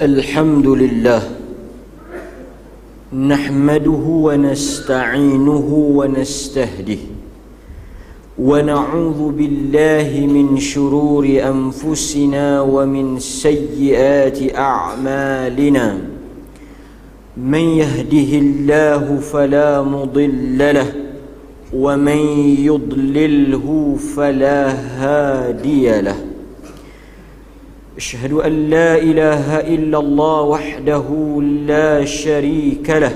الحمد لله نحمده ونستعينه ونستهديه ونعوذ بالله من شرور أنفسنا ومن سيئات أعمالنا من يهده الله فلا مضل له ومن يضلله فلا هادي له أشهد أن لا إله إلا الله وحده لا شريك له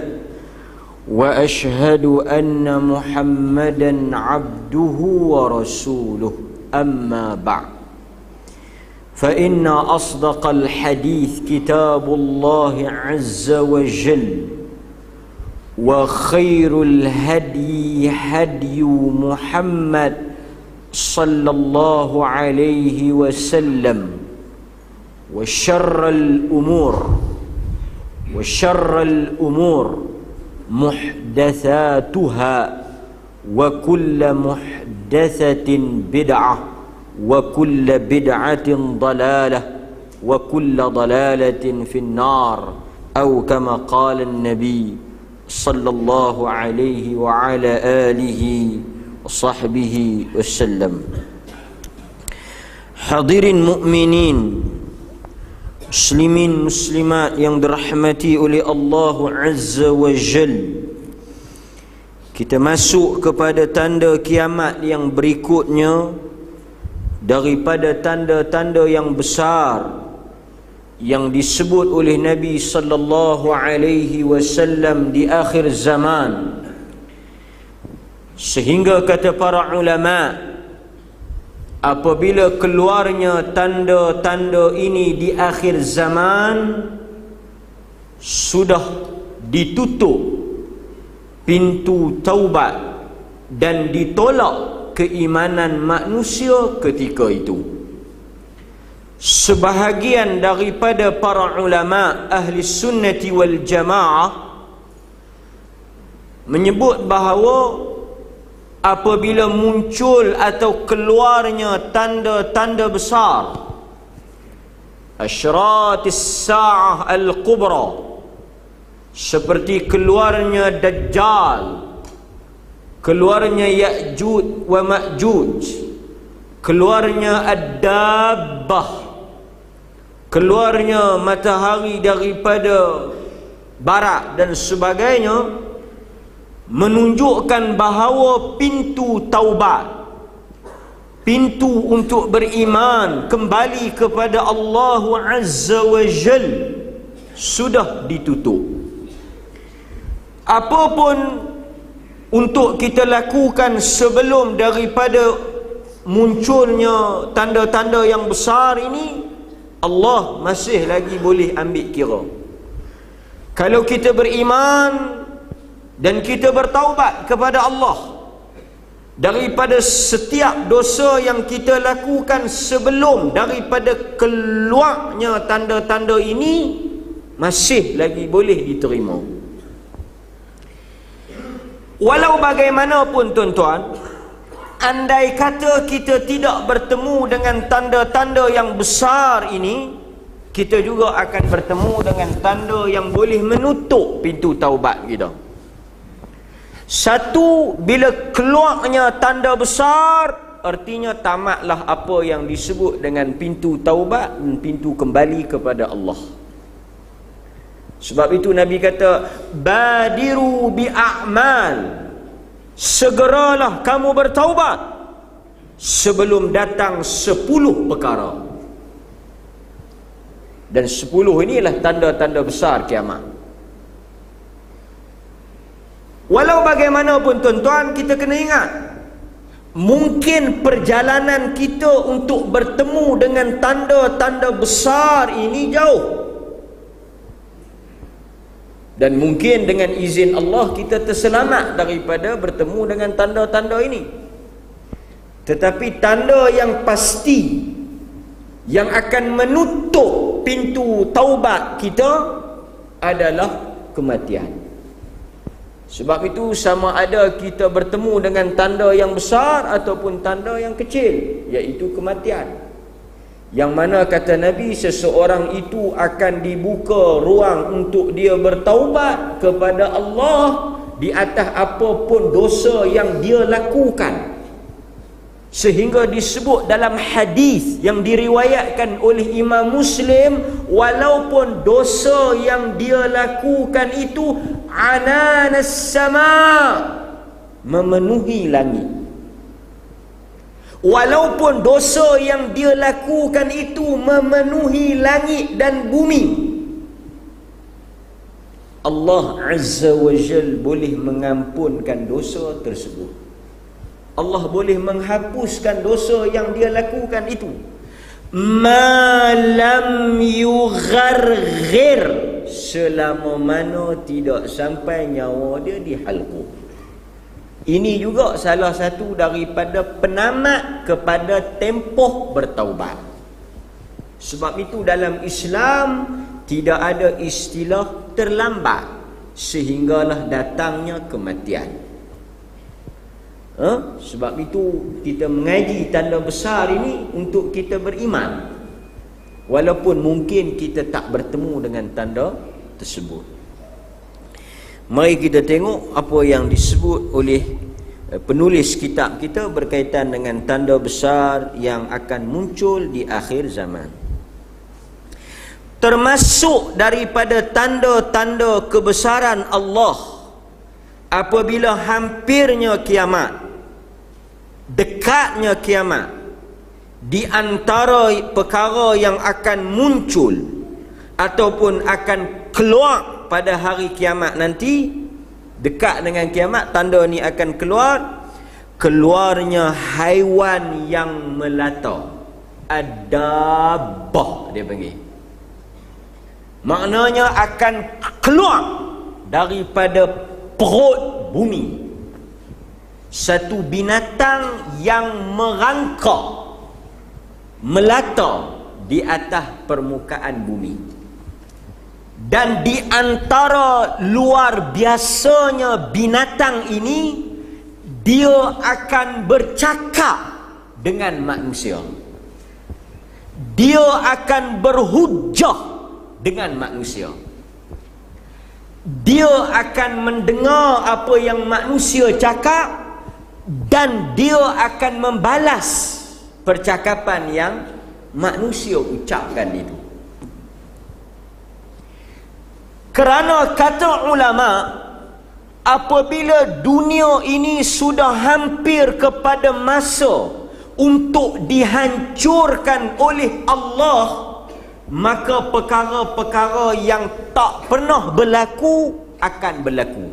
وأشهد أن محمدا عبده ورسوله أما بعد فإن أصدق الحديث كتاب الله عز وجل وخير الهدي هدي محمد صلى الله عليه وسلم وشر الأمور محدثاتها وكل محدثة بدعة وكل بدعة ضلالة وكل ضلالة في النار أو كما قال النبي صلى الله عليه وعلى آله وصحبه وسلم. Hadirin mukminin, muslimin muslimat yang dirahmati oleh Allah Azza wa Jal, kita masuk kepada tanda kiamat yang berikutnya daripada tanda-tanda yang besar yang disebut oleh Nabi sallallahu alaihi wasallam di akhir zaman, sehingga kata para ulama, apabila keluarnya tanda-tanda ini di akhir zaman, sudah ditutup pintu taubat dan ditolak keimanan manusia ketika itu. Sebahagian daripada para ulama ahli sunnati wal jamaah menyebut bahawa apabila muncul atau keluarnya tanda-tanda besar, asyratis sa'ah al-kubra, seperti keluarnya Dajjal, keluarnya Ya'juj wa Ma'juj, keluarnya Ad-Dabbah, keluarnya matahari daripada barat dan sebagainya, menunjukkan bahawa pintu taubat, pintu untuk beriman kembali kepada Allah Azza wa Jal sudah ditutup. Apapun untuk kita lakukan sebelum daripada munculnya tanda-tanda yang besar ini, Allah masih lagi boleh ambil kira. Kalau kita beriman dan kita bertaubat kepada Allah daripada setiap dosa yang kita lakukan sebelum daripada keluarnya tanda-tanda ini, masih lagi boleh diterima. Walau bagaimanapun tuan-tuan, andai kata kita tidak bertemu dengan tanda-tanda yang besar ini, kita juga akan bertemu dengan tanda yang boleh menutup pintu taubat kita. Satu, bila keluarnya tanda besar, artinya tamatlah apa yang disebut dengan pintu taubat dan pintu kembali kepada Allah. Sebab itu Nabi kata, badiru bi'a'mal, segeralah kamu bertaubat sebelum datang 10 perkara. Dan 10 inilah tanda-tanda besar kiamat. Walau bagaimanapun tuan-tuan, kita kena ingat, mungkin perjalanan kita untuk bertemu dengan tanda-tanda besar ini jauh. Dan mungkin dengan izin Allah kita terselamat daripada bertemu dengan tanda-tanda ini. Tetapi tanda yang pasti yang akan menutup pintu taubat kita adalah kematian. Sebab itu sama ada kita bertemu dengan tanda yang besar ataupun tanda yang kecil, iaitu kematian. yang mana kata Nabi, seseorang itu akan dibuka ruang untuk dia bertaubat kepada Allah di atas apapun dosa yang dia lakukan, sehingga disebut dalam hadis yang diriwayatkan oleh Imam Muslim, walaupun dosa yang dia lakukan itu ananas sama, memenuhi langit, walaupun dosa yang dia lakukan itu memenuhi langit dan bumi, Allah Azza wa Jal boleh mengampunkan dosa tersebut. Allah boleh menghapuskan dosa yang dia lakukan itu, malam yugharghir, selama mana tidak sampai nyawa dia di halqu. Ini juga salah satu daripada penamat kepada tempoh bertaubat. Sebab itu dalam Islam tidak ada istilah terlambat sehinggalah datangnya kematian. Sebab itu kita mengaji tanda besar ini untuk kita beriman, walaupun mungkin kita tak bertemu dengan tanda tersebut. Mari kita tengok apa yang disebut oleh penulis kitab kita berkaitan dengan tanda besar yang akan muncul di akhir zaman. Termasuk daripada tanda-tanda kebesaran Allah apabila hampirnya kiamat, dekatnya kiamat, di antara perkara yang akan muncul ataupun akan keluar pada hari kiamat nanti, dekat dengan kiamat, tanda ni akan keluarnya haiwan yang melata, ad-dabbah dia panggil. Maknanya akan keluar daripada perut bumi satu binatang yang merangkak, melata di atas permukaan bumi. Dan di antara luar biasanya binatang ini, dia akan bercakap dengan manusia, dia akan berhujah dengan manusia, dia akan mendengar apa yang manusia cakap, dan dia akan membalas percakapan yang manusia ucapkan itu. Kerana kata ulama, apabila dunia ini sudah hampir kepada masa untuk dihancurkan oleh Allah, maka perkara-perkara yang tak pernah berlaku akan berlaku.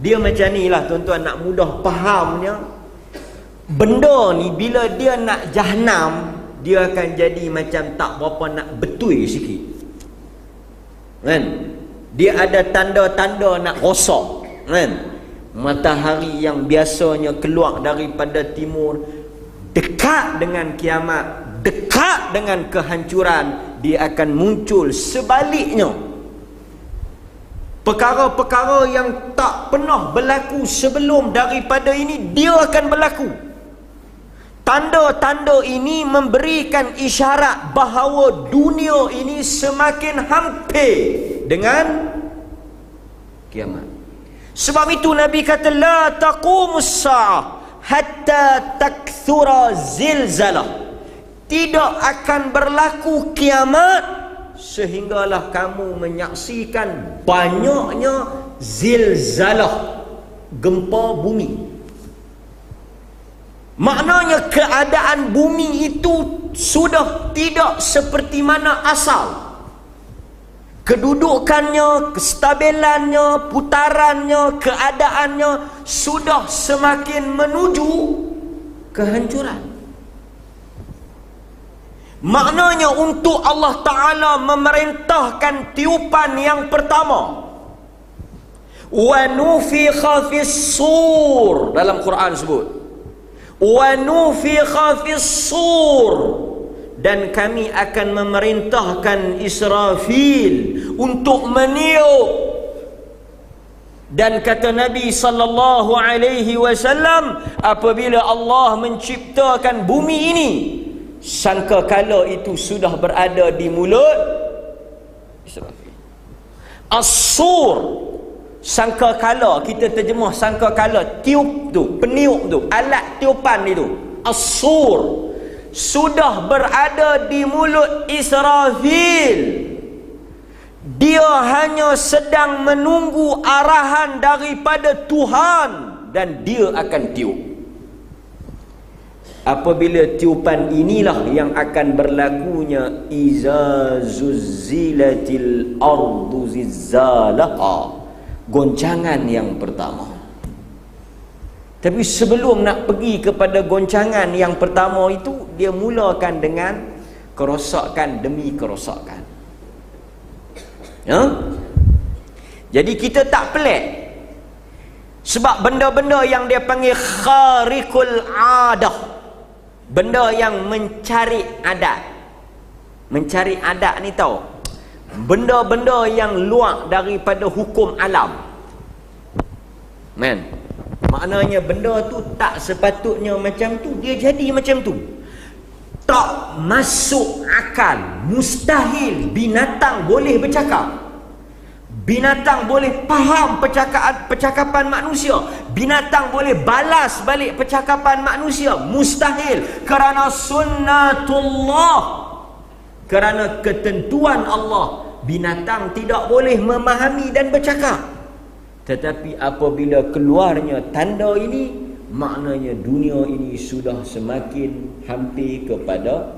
Dia macam ni lah tuan-tuan, nak mudah fahamnya. Benda ni bila dia nak jahanam, dia akan jadi macam tak berapa nak betul sikit, kan? Dia ada tanda-tanda nak rosak, kan? Matahari yang biasanya keluar daripada timur, dekat dengan kiamat, dekat dengan kehancuran, dia akan muncul sebaliknya. Perkara-perkara yang tak pernah berlaku sebelum daripada ini, dia akan berlaku. Tanda-tanda ini memberikan isyarat bahawa dunia ini semakin hampir dengan kiamat. Sebab itu Nabi kata, la taqumus sa'ah hatta takthura zilzalah. Tidak akan berlaku kiamat sehinggalah kamu menyaksikan banyaknya zilzalah, gempa bumi. Maknanya keadaan bumi itu sudah tidak seperti mana asal. Kedudukannya, kestabilannya, putarannya, keadaannya sudah semakin menuju kehancuran. Maknanya untuk Allah Ta'ala memerintahkan tiupan yang pertama, wa nufikha fis sur, dalam Quran sebut wa nufikha fis sur, dan kami akan memerintahkan Israfil untuk meniup. Dan kata Nabi sallallahu alaihi wasallam, apabila Allah menciptakan bumi ini, sangkakala itu sudah berada di mulut Israfil. As-sur, sangkakala, kita terjemah sangkakala, tiup tu, peniup tu, alat tiupan itu, as-sur sudah berada di mulut Israfil. Dia hanya sedang menunggu arahan daripada Tuhan dan dia akan tiup. Apabila tiupan inilah yang akan berlakunya iza zuzzilatil ardu zizzalaha, goncangan yang pertama. Tapi sebelum nak pergi kepada goncangan yang pertama itu, dia mulakan dengan kerosakan demi kerosakan. Ya? Jadi kita tak pelik. Sebab benda-benda yang dia panggil kharikul adah, benda yang mencari adat. Mencari adat ni tahu, benda-benda yang luar daripada hukum alam. Men, maknanya benda tu tak sepatutnya macam tu, dia jadi macam tu. Tak masuk akal, mustahil binatang boleh bercakap. Binatang boleh faham percakapan manusia. Binatang boleh balas balik percakapan manusia. Mustahil. Kerana sunnatullah, kerana ketentuan Allah, binatang tidak boleh memahami dan bercakap. Tetapi apabila keluarnya tanda ini, maknanya dunia ini sudah semakin hampir kepada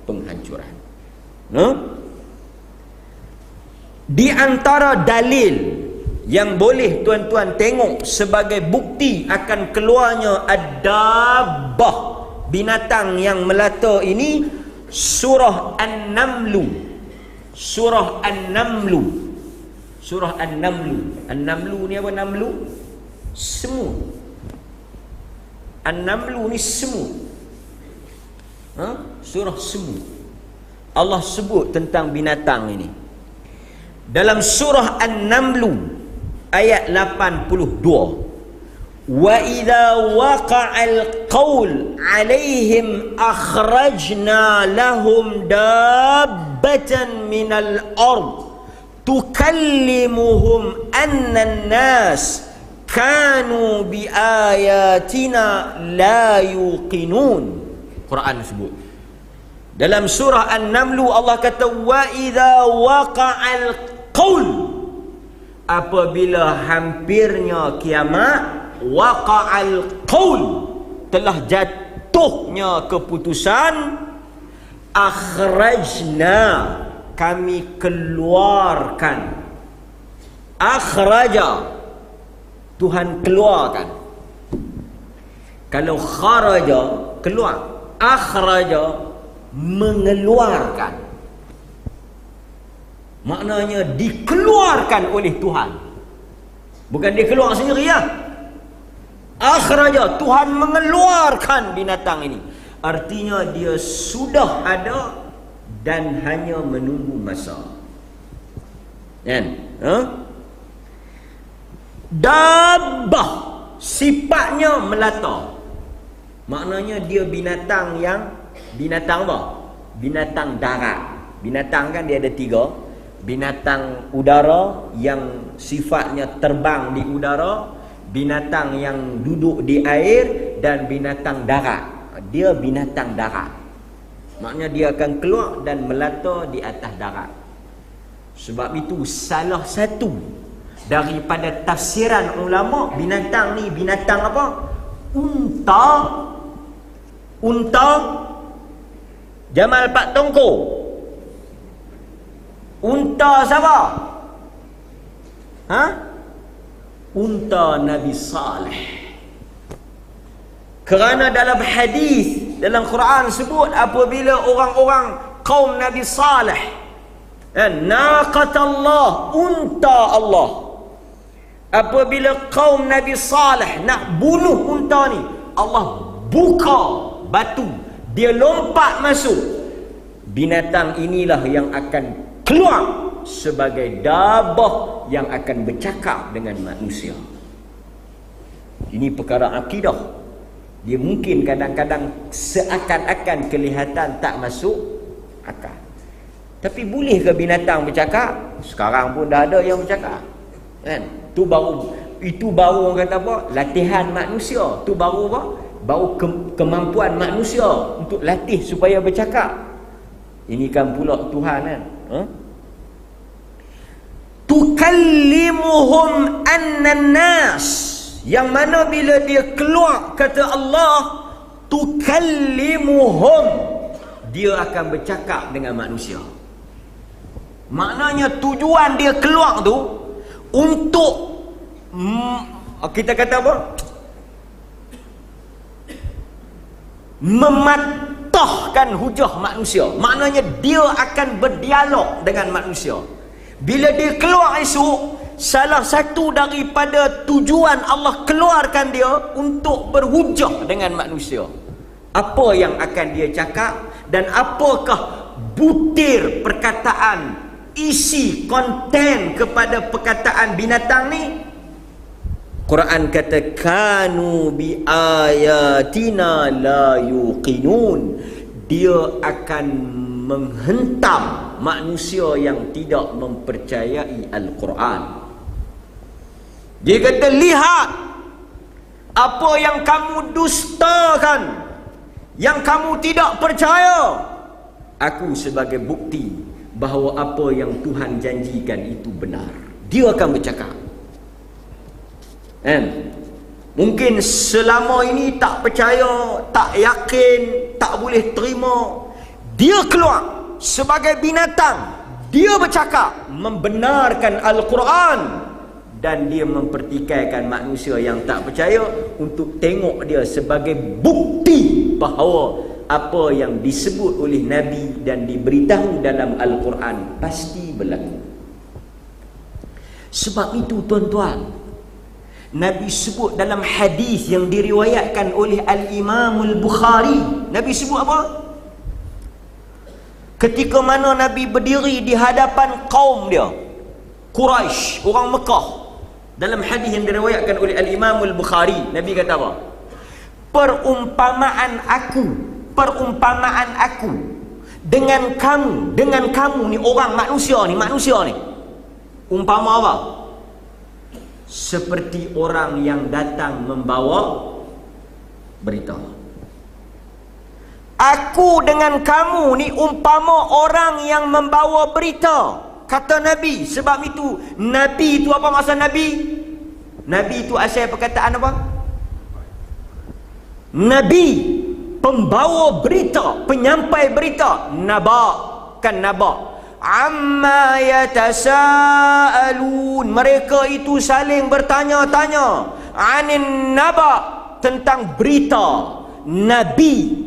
penghancuran. Di antara dalil yang boleh tuan-tuan tengok sebagai bukti akan keluarnya ad-dabbah, binatang yang melata ini, surah An-Namlu. Surah An-Namlu. Surah An-Namlu. An-Namlu ni apa? Namlu? Semut. An-Namlu ni semut. Surah semut. Allah sebut tentang binatang ini dalam surah An-Namlu ayat 82. Wa idza waqa'al qaul 'alaihim akhrajna lahum dabbatan minal ard tukallimuhum anna an-nas kanu bi ayatina la yuqinun. Quran sebut dalam surah An-Namlu, Allah kata wa idza waqa'al qaul, apabila hampirnya kiamat, waqa'al qaul, telah jatuhnya keputusan, akhrajna, kami keluarkan. Akhraja, Tuhan keluarkan. Kalau kharaja, keluar. Akhraja, mengeluarkan. Maknanya dikeluarkan oleh Tuhan, bukan dia keluar sendiri ya. Akhraja, Tuhan mengeluarkan binatang ini. Artinya dia sudah ada dan hanya menunggu masa. Kan? Dabbah, sifatnya melata. Maknanya dia binatang yang, binatang apa? Binatang darat. Binatang kan dia ada tiga. Binatang udara yang sifatnya terbang di udara, binatang yang duduk di air, dan binatang darat. Dia binatang darat. Maknanya dia akan keluar dan melata di atas darat. Sebab itu salah satu daripada tafsiran ulama, binatang ni binatang apa? Unta. Unta Jamal Pak Tongko. Unta siapa? Unta Nabi Saleh. Kerana dalam hadis, dalam Quran sebut apabila orang-orang kaum Nabi Saleh, naqatallah, unta Allah, apabila kaum Nabi Saleh nak bunuh unta ni, Allah buka batu, dia lompat masuk. Binatang inilah yang akan keluar sebagai dabbah yang akan bercakap dengan manusia. Ini perkara akidah. Dia mungkin kadang-kadang seakan-akan kelihatan tak masuk akal. Tapi boleh ke binatang bercakap? Sekarang pun dah ada yang bercakap. Kan? Itu baru orang kata apa? Latihan manusia. Tu baru apa? Baru kemampuan manusia untuk latih supaya bercakap. Ini kan pula Tuhan kan? Tukallimuhum annan nas, yang mana bila dia keluar kata Allah tukallimuhum, dia akan bercakap dengan manusia. Maknanya tujuan dia keluar tu untuk kita kata apa, mematahkan hujah manusia. Maknanya dia akan berdialog dengan manusia. Bila dia keluar esok, salah satu daripada tujuan Allah keluarkan dia untuk berhujah dengan manusia. Apa yang akan dia cakap dan apakah butir perkataan, isi konten kepada perkataan binatang ni. Quran kata kanu bi ayatina la yuqinun, dia akan menghentam manusia yang tidak mempercayai Al-Quran. Dia kata, lihat apa yang kamu dustakan, yang kamu tidak percaya, aku sebagai bukti bahawa apa yang Tuhan janjikan itu benar. Dia akan bercakap. Mungkin selama ini tak percaya, tak yakin, tak boleh terima. Dia keluar sebagai binatang, dia bercakap, membenarkan Al-Quran, dan dia mempertikaikan manusia yang tak percaya untuk tengok dia sebagai bukti bahawa apa yang disebut oleh Nabi dan diberitahu dalam Al-Quran pasti berlaku. Sebab itu tuan-tuan, Nabi sebut dalam hadis yang diriwayatkan oleh Al-Imam Al-Bukhari, Nabi sebut apa? Ketika mana Nabi berdiri di hadapan kaum dia, Quraisy, orang Mekah, dalam hadis yang diriwayatkan oleh Al-Imam Al-Bukhari, Nabi kata apa? Perumpamaan aku dengan kamu ni, orang manusia ni, umpama apa? Seperti orang yang datang membawa berita. Aku dengan kamu ni umpama orang yang membawa berita, kata Nabi. Sebab itu Nabi itu apa maksud Nabi? Nabi itu asal perkataan apa? Nabi, pembawa berita, penyampai berita. Naba, kan naba. Amma yatasaalun, mereka itu saling bertanya-tanya. Anin naba, tentang berita. Nabi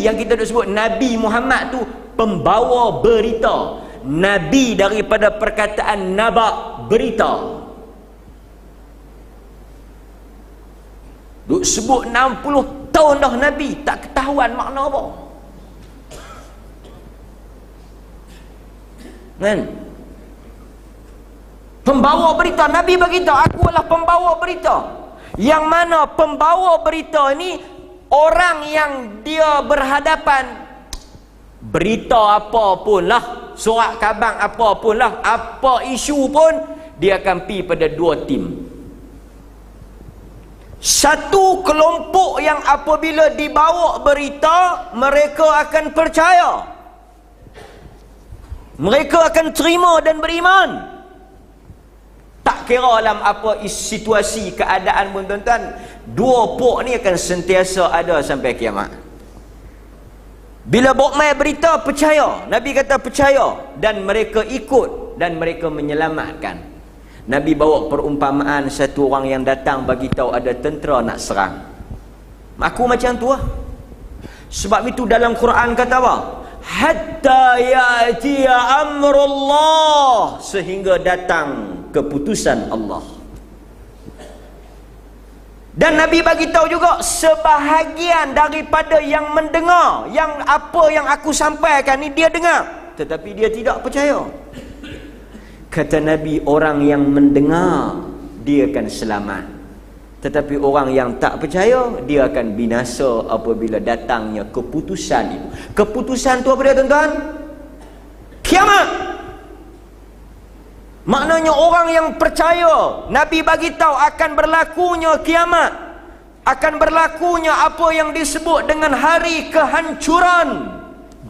yang kita dah sebut, Nabi Muhammad tu pembawa berita. Nabi daripada perkataan naba, berita. Duk sebut 60 tahun dah Nabi, tak ketahuan makna apa. Kan? Pembawa berita, Nabi beritahu, aku adalah pembawa berita. Yang mana pembawa berita ni orang yang dia berhadapan, berita apa pun lah, surat khabar apa pun lah, apa isu pun, dia akan pergi pada dua tim. Satu kelompok yang apabila dibawa berita, mereka akan percaya, mereka akan terima dan beriman. Tak kira dalam apa situasi, keadaan pun tuan-tuan, dua pok ni akan sentiasa ada sampai kiamat. Bila bawa berita, percaya. Nabi kata percaya, dan mereka ikut, dan mereka menyelamatkan. Nabi bawa perumpamaan satu orang yang datang bagi tahu ada tentera nak serang. Aku macam tu lah. Sebab itu dalam Quran kata apa? Hatta ya'tiya amrullah, sehingga datang keputusan Allah. Dan Nabi bagi tahu juga, sebahagian daripada yang mendengar, yang apa yang aku sampaikan ni dia dengar, tetapi dia tidak percaya. Kata Nabi, orang yang mendengar dia akan selamat, Tetapi orang yang tak percaya, dia akan binasa apabila datangnya keputusan itu. Keputusan tu apa dia tuan-tuan? Kiamat. Maknanya orang yang percaya, Nabi bagi tahu akan berlakunya kiamat, akan berlakunya apa yang disebut dengan hari kehancuran.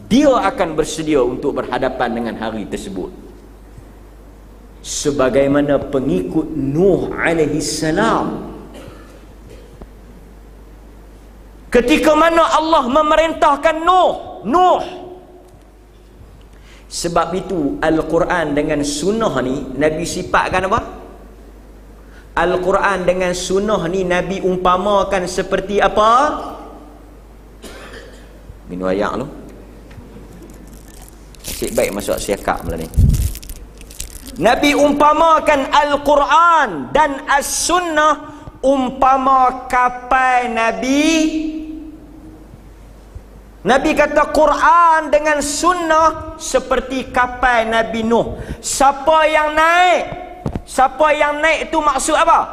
Dia akan bersedia untuk berhadapan dengan hari tersebut. Sebagaimana pengikut Nuh alaihi salam, ketika mana Allah memerintahkan Nuh. Sebab itu Al-Quran dengan sunnah ni Nabi sifatkan apa? Al-Quran dengan sunnah ni Nabi umpamakan seperti apa? Minum ayak tu. Asyik baik masuk siakak malam ni. Nabi umpamakan Al-Quran dan As-Sunnah umpama kapal Nabi. Nabi kata Quran dengan Sunnah seperti kapal Nabi Nuh. Siapa yang naik? Siapa yang naik itu maksud apa?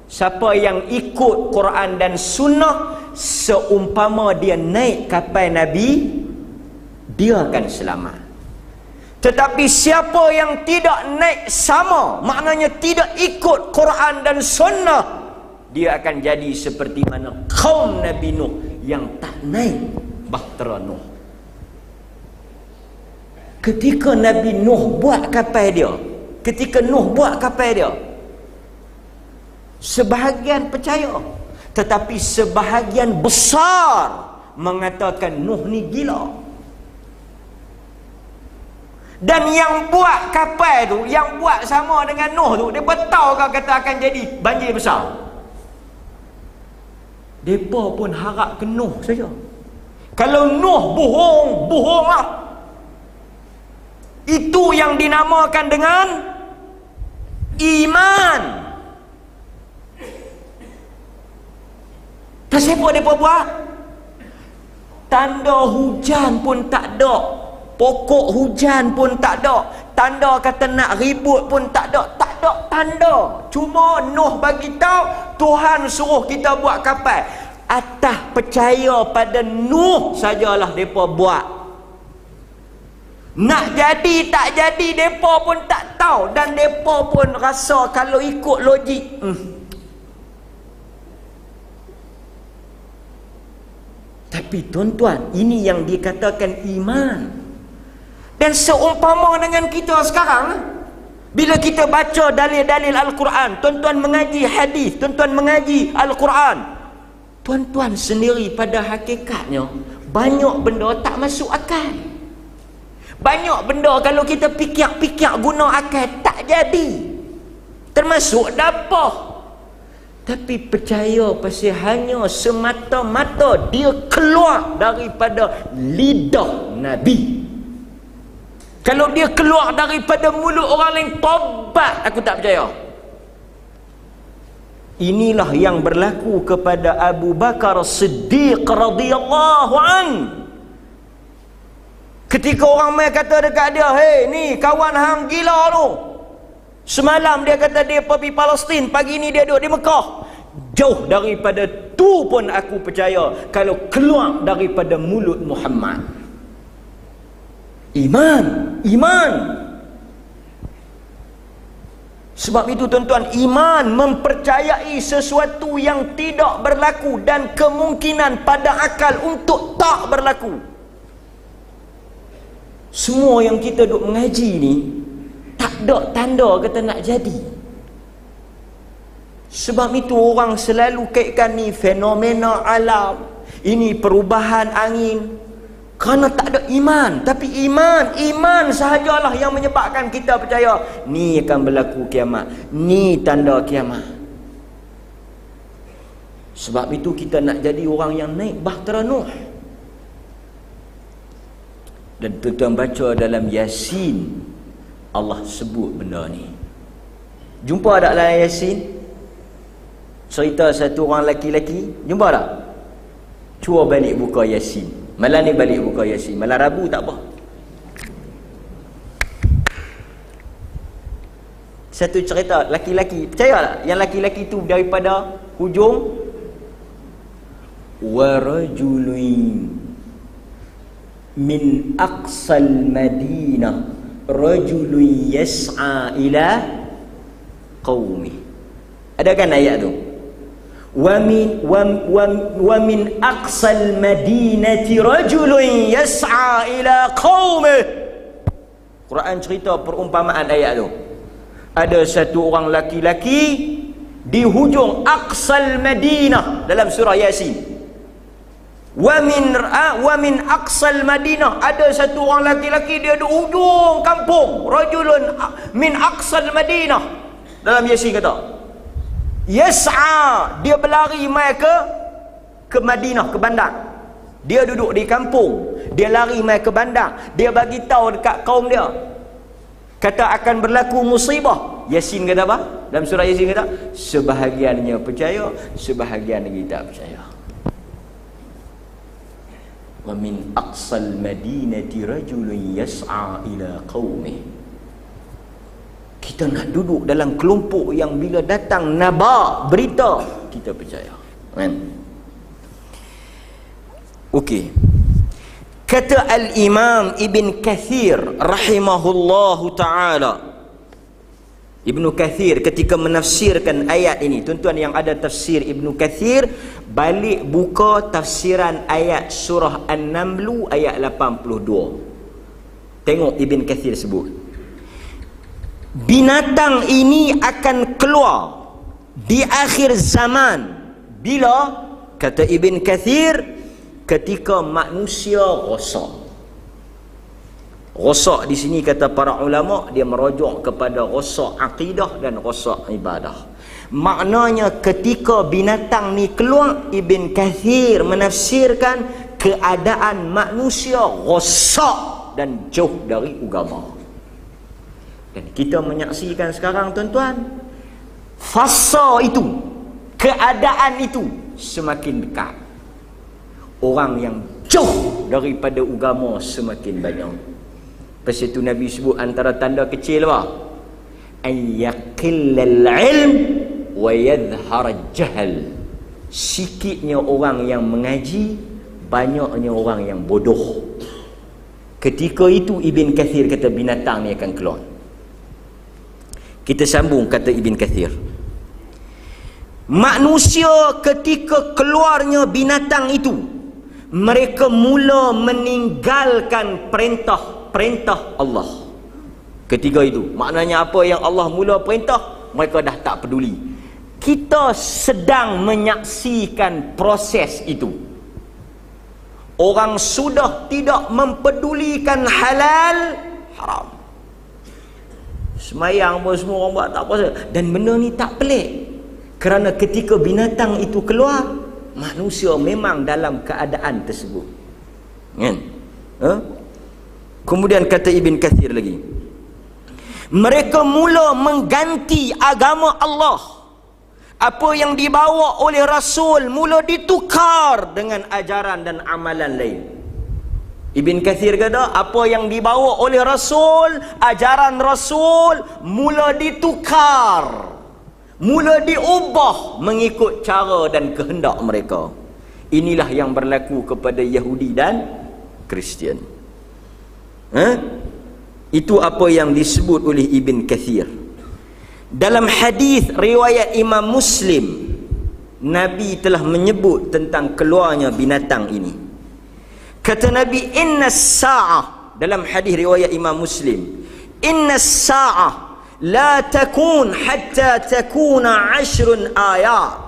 Siapa yang ikut Quran dan Sunnah, seumpama dia naik kapal Nabi, dia akan selamat. Tetapi siapa yang tidak naik sama, maknanya tidak ikut Quran dan Sunnah, dia akan jadi seperti mana kaum Nabi Nuh yang tak naik bahtera Nuh. Ketika Nabi Nuh buat kapal dia, ketika Nuh buat kapal dia, sebahagian percaya, tetapi sebahagian besar mengatakan Nuh ni gila. Dan yang buat kapal tu, yang buat sama dengan Nuh tu, dia tahu kau kata akan jadi banjir besar. Mereka pun harap ke Nuh saja. Kalau Nuh bohong, bohonglah. Itu yang dinamakan dengan iman. Pasal apa mereka buat? Tanda hujan pun tak ada. Pokok hujan pun tak ada. Tanda kata nak ribut pun tak ada. Tak ada tanda. Cuma Nuh bagi tahu Tuhan suruh kita buat kapal. Atas percaya pada Nuh sajalah mereka buat. Nak jadi tak jadi mereka pun tak tahu. Dan mereka pun rasa kalau ikut logik, Tapi tuan-tuan, ini yang dikatakan iman. Dan seumpama dengan kita sekarang, bila kita baca dalil-dalil Al-Quran, tuan-tuan mengaji hadis, tuan-tuan mengaji Al-Quran, tuan-tuan sendiri pada hakikatnya banyak benda tak masuk akal. Banyak benda kalau kita fikir-fikir guna akal tak jadi. Termasuk dapah. Tapi percaya pasal hanya semata-mata dia keluar daripada lidah Nabi. Kalau dia keluar daripada mulut orang lain, tobat, aku tak percaya. Inilah yang berlaku kepada Abu Bakar Siddiq radhiyallahu an. Ketika orang mai kata dekat dia, "Hei, ni kawan hang gila tu. Semalam dia kata dia pergi Palestin, pagi ni dia duduk di Mekah." Jauh daripada tu pun aku percaya kalau keluar daripada mulut Muhammad. Iman. Sebab itu tuan-tuan, iman mempercayai sesuatu yang tidak berlaku dan kemungkinan pada akal untuk tak berlaku. Semua yang kita duk mengaji ni tak ada tanda kata nak jadi. Sebab itu orang selalu kaitkan ni fenomena alam, ini perubahan angin. Kerana tak ada iman. Tapi iman sahajalah yang menyebabkan kita percaya ni akan berlaku kiamat, ni tanda kiamat. Sebab itu kita nak jadi orang yang naik bahtera Nuh. Dan tuan-tuan baca dalam Yasin, Allah sebut benda ni. Jumpa tak dalam Yasin? Cerita satu orang lelaki-lelaki, jumpa tak? Cuba balik buka Yasin. Malam ni balik buka Yasin. Malam Rabu tak apa. Satu cerita laki-laki, percaya tak yang laki-laki tu daripada hujung wa rajulun min aqsal madinah rajulun yas'a ila qaumi. Ada kan ayat tu? Wa min aqsal madinati rajulun yas'a ila qaumi. Quran cerita perumpamaan ayat tu. Ada satu orang laki-laki di hujung aqsal Madinah dalam surah Yasin. Wa min aqsal Madinah, ada satu orang laki-laki dia di hujung kampung. Rajulun min aqsal Madinah dalam Yasin kata. Yas'a, dia berlari mai ke Madinah, ke bandar. Dia duduk di kampung, dia lari mai ke bandar. Dia bagi tahu dekat kaum dia, kata akan berlaku musibah. Yasin kata apa? Dalam surah Yasin kata, sebahagiannya percaya, sebahagian lagi tak percaya. Wa min aqsal madinati rajulun yas'a ila qaumih. Kita nak duduk dalam kelompok yang bila datang naba berita kita percaya. Kan? Okey. Kata Al-Imam Ibn Kathir rahimahullahu ta'ala, Ibn Kathir ketika menafsirkan ayat ini, tuan-tuan yang ada tafsir Ibn Kathir, balik buka tafsiran ayat surah An-Naml ayat 82. Tengok Ibn Kathir sebut, binatang ini akan keluar di akhir zaman. Bila? Kata Ibn Kathir, ketika manusia rosak. Rosak di sini kata para ulama, dia merujuk kepada rosak akidah dan rosak ibadah. Maknanya ketika binatang ni keluar, Ibn Kathir menafsirkan keadaan manusia rosak dan jauh dari agama. Dan kita menyaksikan sekarang tuan-tuan, fasa itu, keadaan itu semakin dekat. Orang yang jauh daripada agama semakin banyak. Lepas itu Nabi sebut antara tanda kecil apa? Ayyaqillal ilm wa yadhhar jahal. Sikitnya orang yang mengaji, banyaknya orang yang bodoh. Ketika itu Ibn Kathir kata binatang ni akan keluar. Kita sambung kata Ibn Kathir. Manusia ketika keluarnya binatang itu, mereka mula meninggalkan perintah Allah. Ketika itu, maknanya apa yang Allah mula perintah, mereka dah tak peduli. Kita sedang menyaksikan proses itu. Orang sudah tidak mempedulikan halal haram. Semayang pun semua orang buat tak apa. Dan benda ni tak pelik, kerana ketika binatang itu keluar, manusia memang dalam keadaan tersebut. Kan? Kemudian kata Ibn Kathir lagi, mereka mula mengganti agama Allah. Apa yang dibawa oleh Rasul mula ditukar dengan ajaran dan amalan lain. Ibn Kathir kata, apa yang dibawa oleh Rasul, ajaran Rasul mula ditukar, mula diubah mengikut cara dan kehendak mereka. Inilah yang berlaku kepada Yahudi dan Kristian. Itu apa yang disebut oleh Ibn Kathir. Dalam hadis riwayat Imam Muslim, Nabi telah menyebut tentang keluarnya binatang ini. Kata Nabi, inna as-sa'ah, dalam hadis riwayat Imam Muslim, inna as-sa'ah la takun hatta takuna 10 ayat.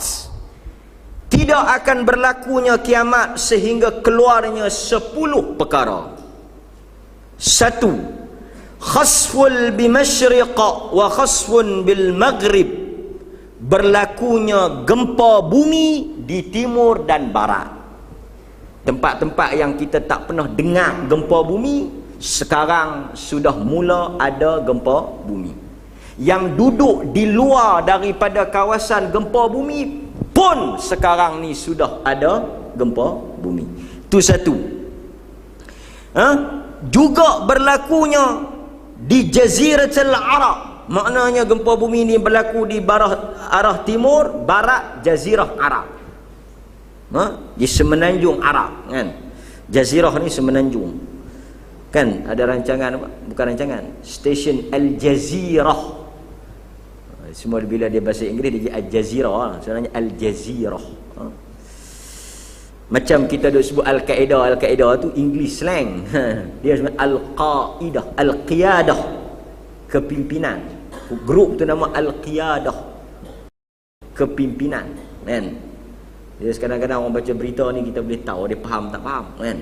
Tidak akan berlakunya kiamat sehingga keluarnya 10 perkara. 1. Khasful bimasyriq wa khasfun bil maghrib. Berlakunya gempa bumi di timur dan barat. Tempat-tempat yang kita tak pernah dengar gempa bumi, sekarang sudah mula ada gempa bumi. Yang duduk di luar daripada kawasan gempa bumi pun sekarang ni sudah ada gempa bumi. Itu satu. Juga berlakunya di Jaziratul Arab, Maknanya gempa bumi ni berlaku di arah timur, barat Jazirah Arab. Di semenanjung Arab kan. Jazirah ni semenanjung. Kan ada rancangan apa? Bukan rancangan, stesen Al Jazirah. Semua bila dia bahasa Inggeris dia Al Jazirah, sebenarnya Al Jazirah. Macam kita duk sebut Al-Qaeda, Al-Qaeda tu English slang. Dia sebut Al-Qaedah, Al-Qiyadah, kepimpinan. Grup tu nama Al-Qiyadah, kepimpinan kan. Jadi kadang-kadang orang baca berita ni kita boleh tahu dia faham tak faham kan.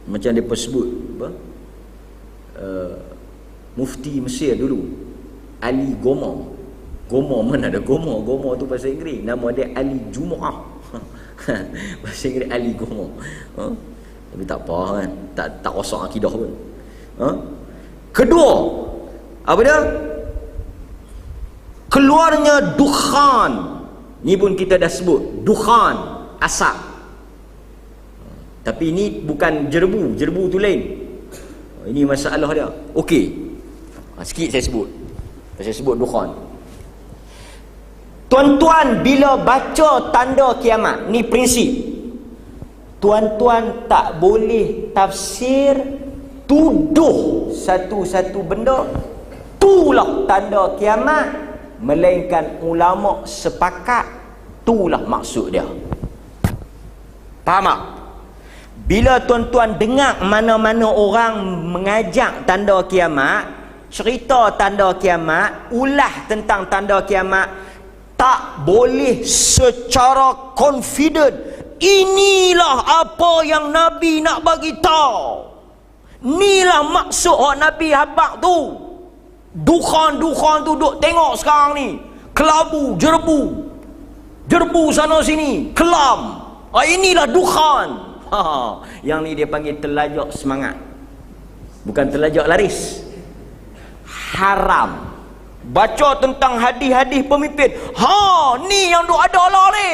Macam dia sebut apa? Mufti Mesir dulu Ali Gomo. Gomo mana ada Gomo? Gomo tu bahasa Inggeris. Nama dia Ali Jumu'ah. Bahasa Inggeris Ali Gomo. Tapi tak apa kan. Tak rosak akidah pun. Kedua, apa dia? Keluarnya dukhan. Ni pun kita dah sebut. Dukhan, asap. Tapi ini bukan jerbu. Jerbu tu lain. Ini masalah dia. Okey. Sikit saya sebut. Saya sebut dukhan. Tuan-tuan bila baca tanda kiamat, ni prinsip. Tuan-tuan tak boleh tafsir tuduh satu-satu benda itulah tanda kiamat, melainkan ulama sepakat itulah maksud dia. Faham tak? Bila tuan-tuan dengar mana-mana orang mengajak tanda kiamat, cerita tanda kiamat, ulah tentang tanda kiamat, tak boleh secara confident inilah apa yang Nabi nak bagi tahu, inilah maksud orang Nabi habaq tu. Dukhan tu duk tengok sekarang ni, kelabu, jerbu sana sini, kelam. Inilah dukhan. Yang ni dia panggil telajak semangat, bukan telajak laris. Haram. Baca tentang hadis-hadis pemimpin, ni yang duk ada lah ni.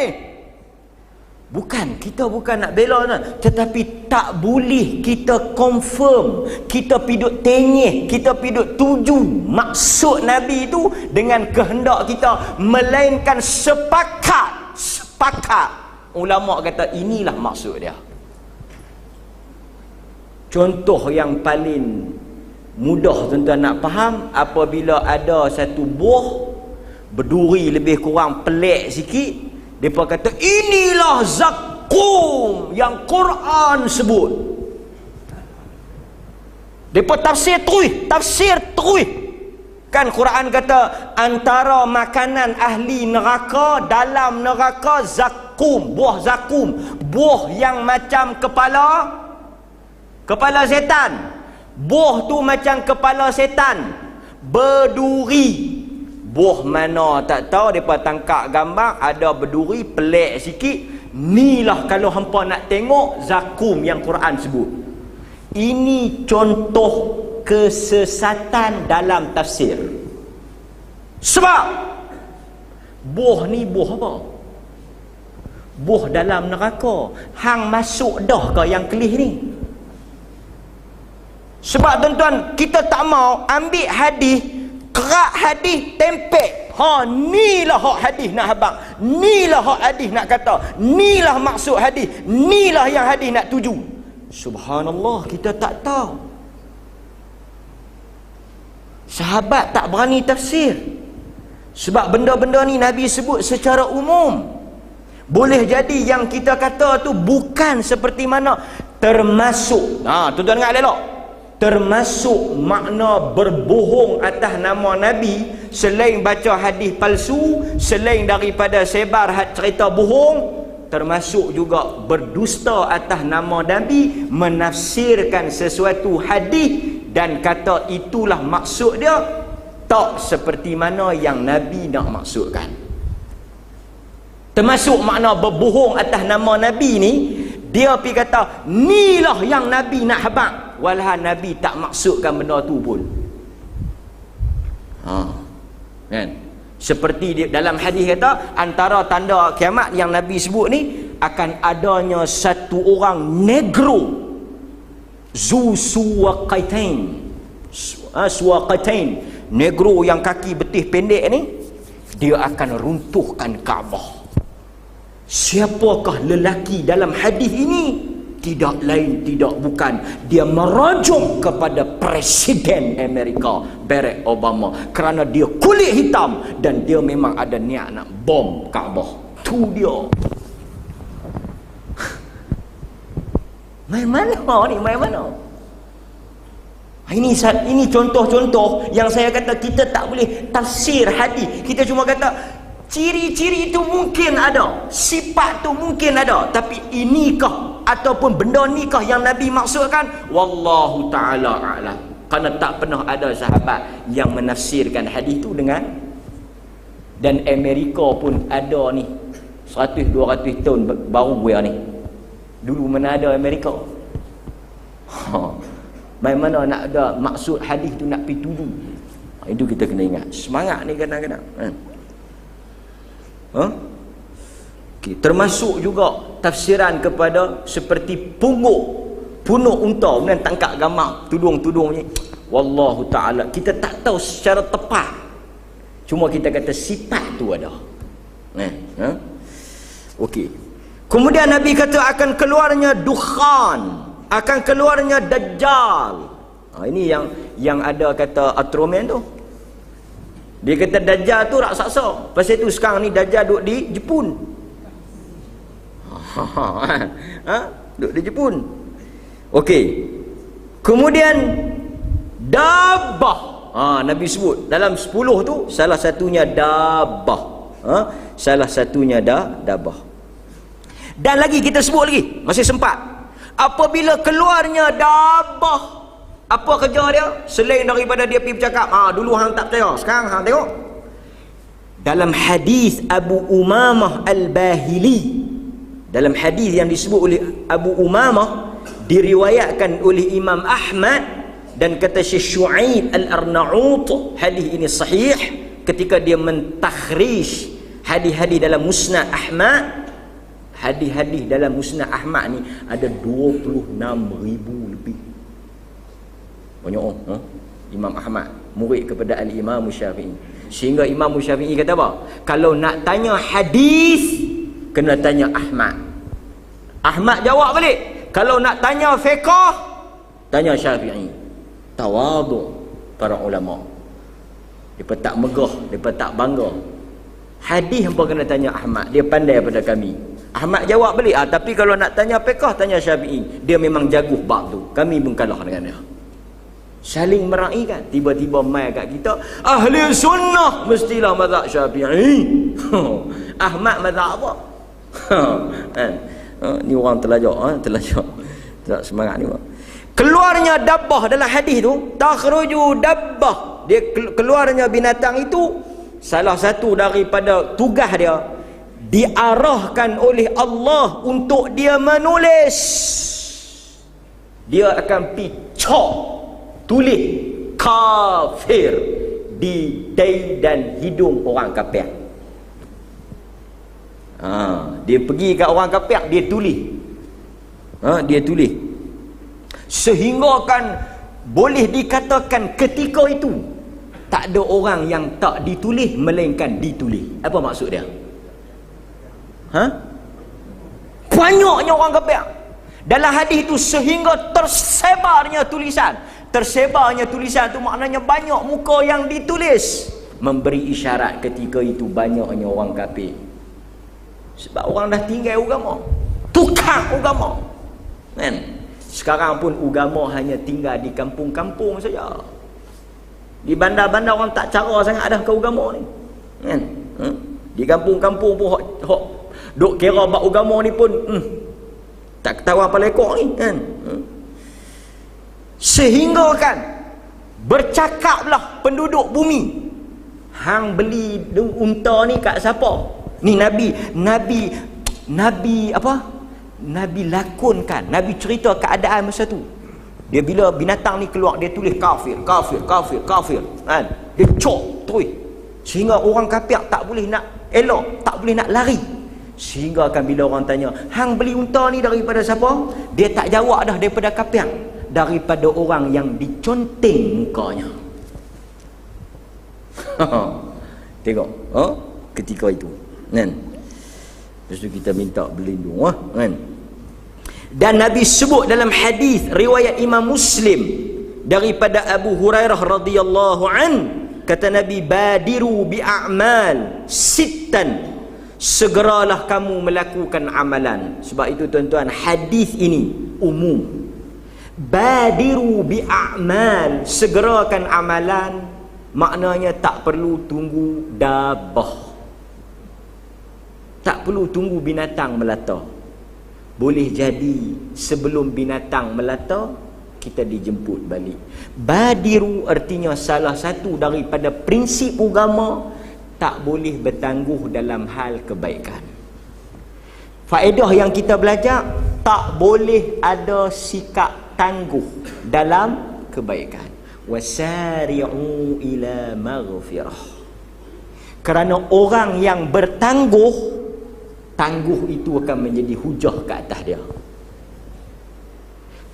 Kita bukan nak bela lah, tetapi tak boleh kita confirm, kita piduk tengih, kita piduk tuju maksud Nabi itu dengan kehendak kita, melainkan sepakat ulama kata inilah maksud dia. Contoh yang paling mudah tuan-tuan nak faham, apabila ada satu buah berduri lebih kurang pelik sikit, mereka kata inilah zakum yang Quran sebut. Mereka tafsir terus. Kan Quran kata antara makanan ahli neraka dalam neraka zakum, buah zakum, buah yang macam kepala setan. Buah tu macam kepala setan, berduri. Buah mana tak tahu, mereka tangkap gambar ada berduri pelik sikit. Inilah kalau hampa nak tengok zakum yang Quran sebut. Ini contoh kesesatan dalam tafsir. Sebab buah ni buah apa? Buah dalam neraka. Hang masuk dah ke yang kelih ni? Sebab tuan-tuan, kita tak mau ambil hadis, kerak hadis, tempek. Nilah hak hadis nak habang, nilah hak hadis nak kata, nilah maksud hadis, nilah yang hadis nak tuju. Subhanallah, kita tak tahu. Sahabat tak berani tafsir. Sebab benda-benda ni Nabi sebut secara umum. Boleh jadi yang kita kata tu bukan seperti mana, termasuk, tuan-tuan dengar elok, termasuk makna berbohong atas nama Nabi. Selain baca hadis palsu, selain daripada sebar cerita bohong, termasuk juga berdusta atas nama Nabi, menafsirkan sesuatu hadis dan kata itulah maksud dia, tak seperti mana yang Nabi nak maksudkan. Termasuk makna berbohong atas nama Nabi ni, dia pergi kata nilah yang Nabi nak habaq, walhal Nabi tak maksudkan benda tu pun. Kan? Seperti dalam hadis kata antara tanda kiamat yang Nabi sebut ni akan adanya satu orang negro zu suwaqatain, suwaqatain, negro yang kaki betih pendek ni, dia akan runtuhkan Kaabah. Siapakah lelaki dalam hadis ini? Tidak lain tidak bukan, dia merujuk kepada Presiden Amerika Barack Obama, kerana dia kulit hitam dan dia memang ada niat nak bom Kaabah. Tu dia. Main mana ni? Main mana? Ini contoh-contoh yang saya kata kita tak boleh tafsir hadis. Kita cuma kata ciri-ciri itu mungkin ada, sifat tu mungkin ada, tapi inikah ataupun benda nikah yang Nabi maksudkan? Wallahu ta'ala a'lam. Kerana tak pernah ada sahabat yang menafsirkan hadis tu dengan, dan Amerika pun ada ni 100-200 tahun baru gue ni. Dulu mana ada Amerika? Bagaimana nak ada maksud hadis tu nak pergi tuju? Itu kita kena ingat. Semangat ni kadang-kadang. Okay. Termasuk juga tafsiran kepada seperti punuk unta kemudian tangkap gambar tudung ni. Wallahu ta'ala, kita tak tahu secara tepat, cuma kita kata sifat tu ada. Okey. Kemudian Nabi kata akan keluarnya dukhan, akan keluarnya dajjal. Ini yang ada kata Atroman tu. Dia kata dajjal tu raksasa. Pasal tu sekarang ni dajjal duduk di Jepun. Duduk di Jepun. Okey. Kemudian dabbah. Nabi sebut dalam 10 tu salah satunya dabbah. Salah satunya dabbah. Dan lagi kita sebut lagi, masih sempat. Apabila keluarnya dabbah, apa kerja dia? Selain daripada dia pergi bercakap, dulu hang tak percaya, sekarang hang tengok. Dalam hadis Abu Umamah Al-Bahili, dalam hadis yang disebut oleh Abu Umamah, diriwayatkan oleh Imam Ahmad dan kata Syekh Syuaib Al-Arnaut, hadis ini sahih ketika dia mentakhrij hadis-hadis dalam Musnad Ahmad. Hadis-hadis dalam Musnad Ahmad ni ada 26,000 lebih. Banyak Imam Ahmad murid kepada Al-Imam Syafi'i. Sehingga Imam Syafi'i kata apa? Kalau nak tanya hadis kena tanya Ahmad. Ahmad jawab balik. Kalau nak tanya fiqh tanya Syafi'i. Tawaduk para ulama. Depa tak megah, depa tak bangga. Hadis hangpa kena tanya Ahmad, dia pandai daripada kami. Ahmad jawab balik, tapi kalau nak tanya fiqh tanya Syafi'i. Dia memang jago bab tu. Kami pun kalah dengan dia. Saling meraihkan. Tiba-tiba mai kat kita, ahli sunnah mestilah mazhab Syafi'i. Ahmad mazhab apa? Ni orang terlajak, tak semangat ni. Keluarnya dabbah dalam hadis tu, takhruju dabbah. Dia keluarnya binatang itu, salah satu daripada tugas dia, diarahkan oleh Allah untuk dia menulis. Dia akan picok, tulis kafir di dahi dan hidung orang kafir. Dia pergi kat orang kafir, dia tulis. Dia tulis. Sehingga kan boleh dikatakan ketika itu tak ada orang yang tak ditulis melainkan ditulis. Apa maksud dia? Banyaknya orang kafir. Dalam hadis itu sehingga tersebarnya tulisan. Tersebarnya tulisan itu maknanya banyak muka yang ditulis, memberi isyarat ketika itu banyaknya orang kafir. Sebab orang dah tinggal agama, tukang agama kan. Sekarang pun agama hanya tinggal di kampung-kampung saja. Di bandar-bandar orang tak cara sangat ada ke agama ni kan. Di kampung-kampung pun hok duk kira bab agama ni pun tak tahu apa lekor ni kan. Sehingga kan bercakaplah penduduk bumi, hang beli unta ni kat siapa? Ni Nabi apa? Nabi lakonkan, Nabi cerita keadaan masa tu. Dia bila binatang ni keluar, dia tulis kafir kan. Dia cok terus. Sehingga orang kafir tak boleh nak elok, tak boleh nak lari. Sehingga kan bila orang tanya, hang beli unta ni daripada siapa? Dia tak jawab dah daripada kapiang, daripada orang yang diconteng mukanya. Tengok, ketika itu, kan? Lepas tu kita minta berlindung, kan? Dan Nabi sebut dalam hadis riwayat Imam Muslim daripada Abu Hurairah radhiyallahu an, kata Nabi, badiru bi a'mal sittan, segeralah kamu melakukan amalan. Sebab itu tuan-tuan, hadis ini umum. Badiru bi a'mal, segerakan amalan, maknanya tak perlu tunggu dabah, tak perlu tunggu binatang melata. Boleh jadi sebelum binatang melata kita dijemput balik. Badiru artinya salah satu daripada prinsip agama, tak boleh bertangguh dalam hal kebaikan. Faedah yang kita belajar, tak boleh ada sikap tangguh dalam kebaikan. Wasari'u ila maghfirah. Kerana orang yang bertangguh, tangguh itu akan menjadi hujah ke atas dia.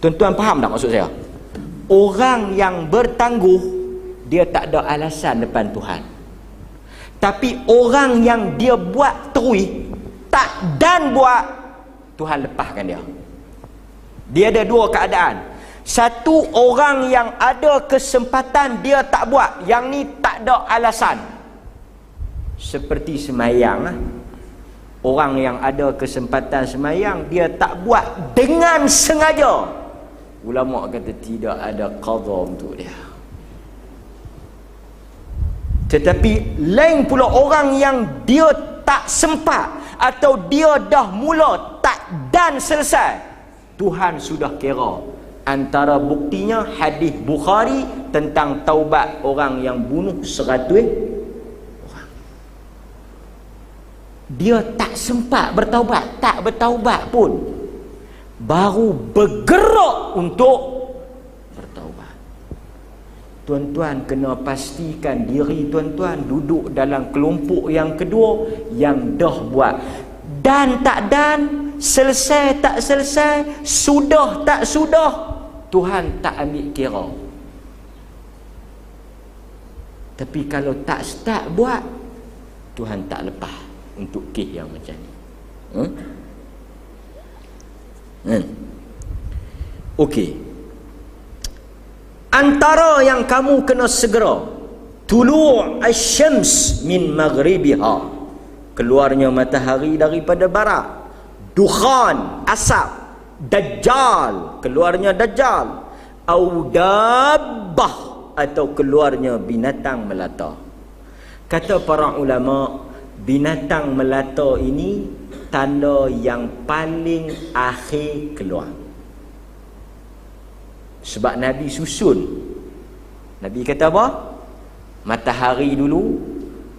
Tuan-tuan faham tak maksud saya? Orang yang bertangguh, dia tak ada alasan depan Tuhan. Tapi orang yang dia buat terus, tak dan buat, Tuhan lepaskan dia. Dia ada dua keadaan. Satu, orang yang ada kesempatan dia tak buat, yang ni tak ada alasan. Seperti semayang. Orang yang ada kesempatan semayang, dia tak buat dengan sengaja. Ulama kata tidak ada qadha untuk dia. Tetapi lain pula orang yang dia tak sempat, atau dia dah mula tak dan selesai, Tuhan sudah kira. Antara buktinya hadis Bukhari tentang taubat orang yang bunuh 100 orang. Dia tak sempat bertaubat, tak bertaubat pun, baru bergerak untuk bertaubat. Tuan-tuan kena pastikan diri tuan-tuan duduk dalam kelompok yang kedua, yang dah buat dan tak dan, selesai tak selesai, sudah tak sudah, Tuhan tak ambil kira. Tapi kalau tak start buat, Tuhan tak lepas untuk kes yang macam ni. Okey. Antara yang kamu kena segera, tulu' asy-syams min maghribiha, keluarnya matahari daripada barat. Dukhan, asap. Dajjal, keluarnya dajjal. Au dabbah, atau keluarnya binatang melata. Kata para ulama, binatang melata ini tanda yang paling akhir keluar. Sebab Nabi susun. Nabi kata apa? Matahari dulu,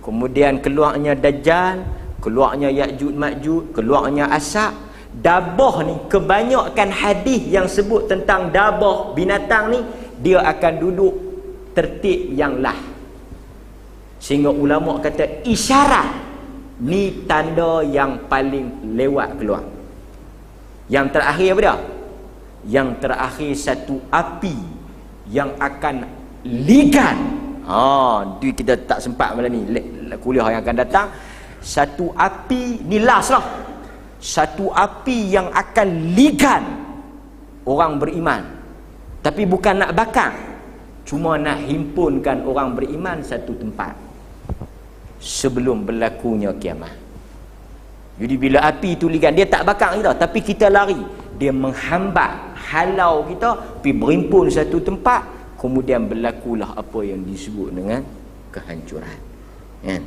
kemudian keluarnya Dajjal, keluarnya Ya'juj Ma'juj, keluarnya asap. Dabah ni, kebanyakan hadis yang sebut tentang dabah binatang ni, dia akan duduk tertib yang lah. Sehingga ulama kata isyarat ni tanda yang paling lewat keluar. Yang terakhir apa dia? Yang terakhir satu api yang akan ligan. Dia kita tak sempat malam ni, kuliah yang akan datang. Satu api ni last lah. Satu api yang akan ligan orang beriman. Tapi bukan nak bakar, cuma nak himpunkan orang beriman satu tempat sebelum berlakunya kiamat. Jadi bila api itu ligan, dia tak bakar kita, tapi kita lari, dia menghambat, halau kita pergi berhimpun satu tempat, kemudian berlakulah apa yang disebut dengan kehancuran. Kan?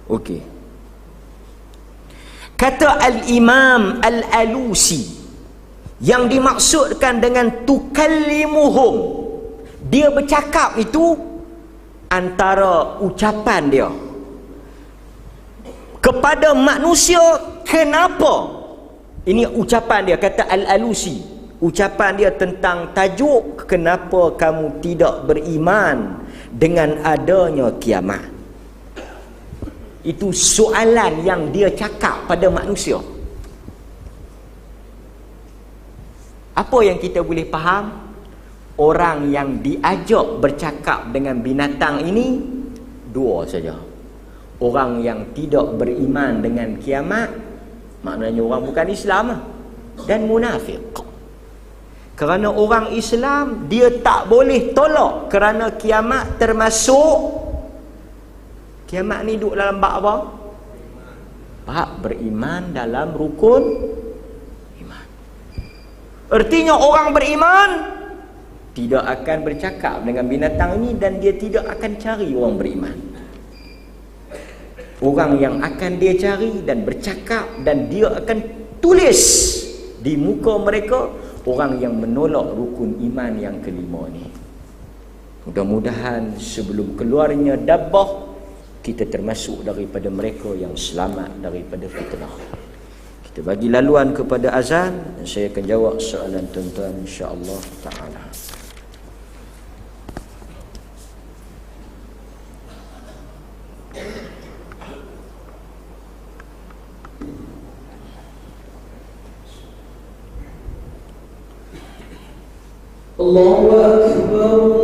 Okey. Kata Al-Imam Al-Alusi, yang dimaksudkan dengan tukallimuhum, dia bercakap itu antara ucapan dia kepada manusia. Kenapa? Ini ucapan dia, kata Al-Alusi, ucapan dia tentang tajuk kenapa kamu tidak beriman dengan adanya kiamat. Itu soalan yang dia cakap pada manusia. Apa yang kita boleh faham? Orang yang diajak bercakap dengan binatang ini dua saja. Orang yang tidak beriman dengan kiamat, maknanya orang bukan Islam, dan munafik. Kerana orang Islam, dia tak boleh tolak kerana kiamat termasuk, kiamat ni duduk dalam bab apa? Bab beriman dalam rukun iman. Artinya orang beriman tidak akan bercakap dengan binatang ini, dan dia tidak akan cari orang beriman. Orang yang akan dia cari dan bercakap, dan dia akan tulis di muka mereka, orang yang menolak rukun iman yang kelima ni. Mudah-mudahan sebelum keluarnya Dabbah, kita termasuk daripada mereka yang selamat daripada fitnah. Kita bagi laluan kepada azan, dan saya akan jawab soalan tuan-tuan insya-Allah taala. Allahu Akbar.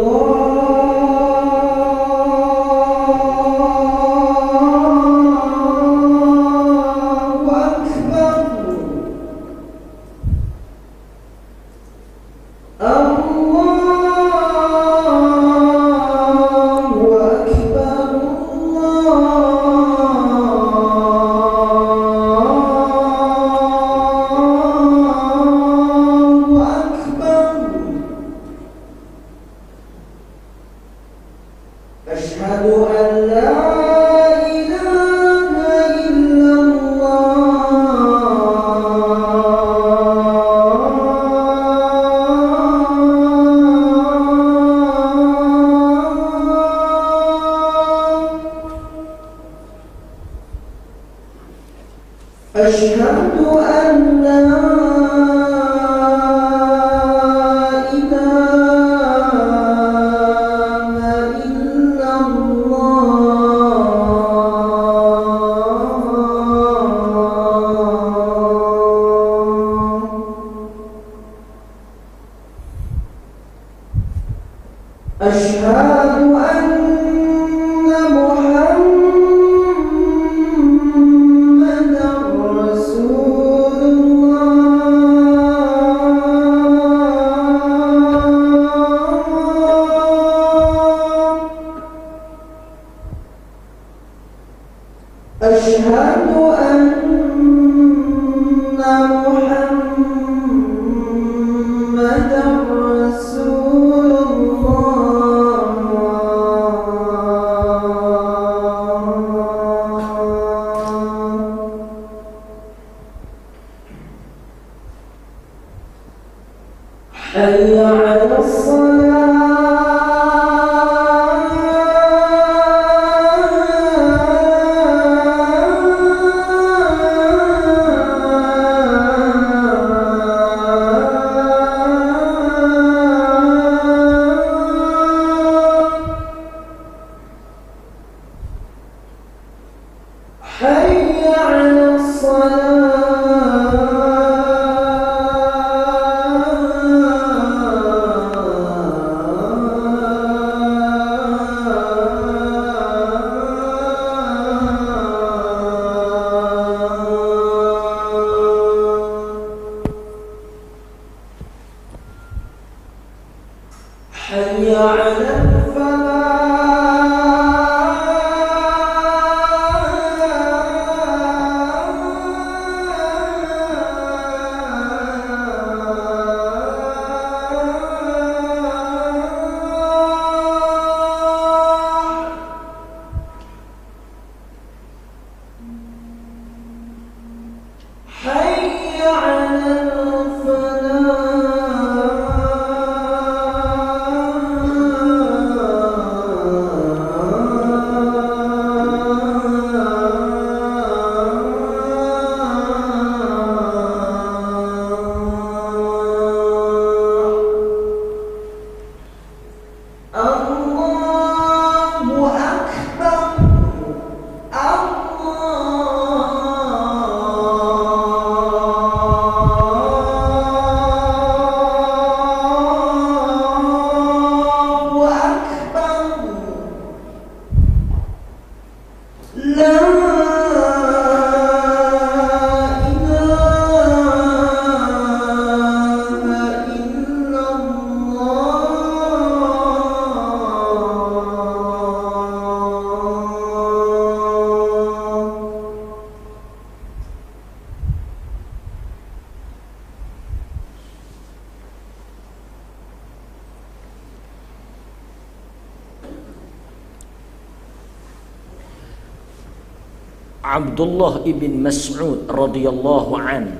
Abdullah ibn Mas'ud radhiyallahu an,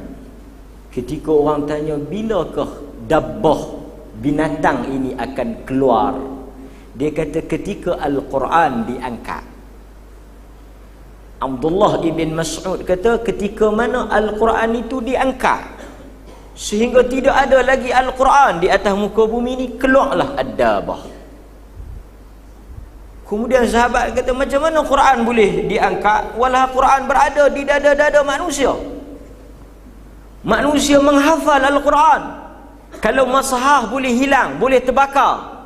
ketika orang tanya bilakah dabbah binatang ini akan keluar, dia kata ketika Al-Quran diangkat. Abdullah ibn Mas'ud kata ketika mana Al-Quran itu diangkat sehingga tidak ada lagi Al-Quran di atas muka bumi ini, keluarlah ad-dabbah. Kemudian sahabat kata, macam mana Quran boleh diangkat walau Quran berada di dada-dada manusia? Manusia menghafal Al-Quran. Kalau masahah boleh hilang, boleh terbakar,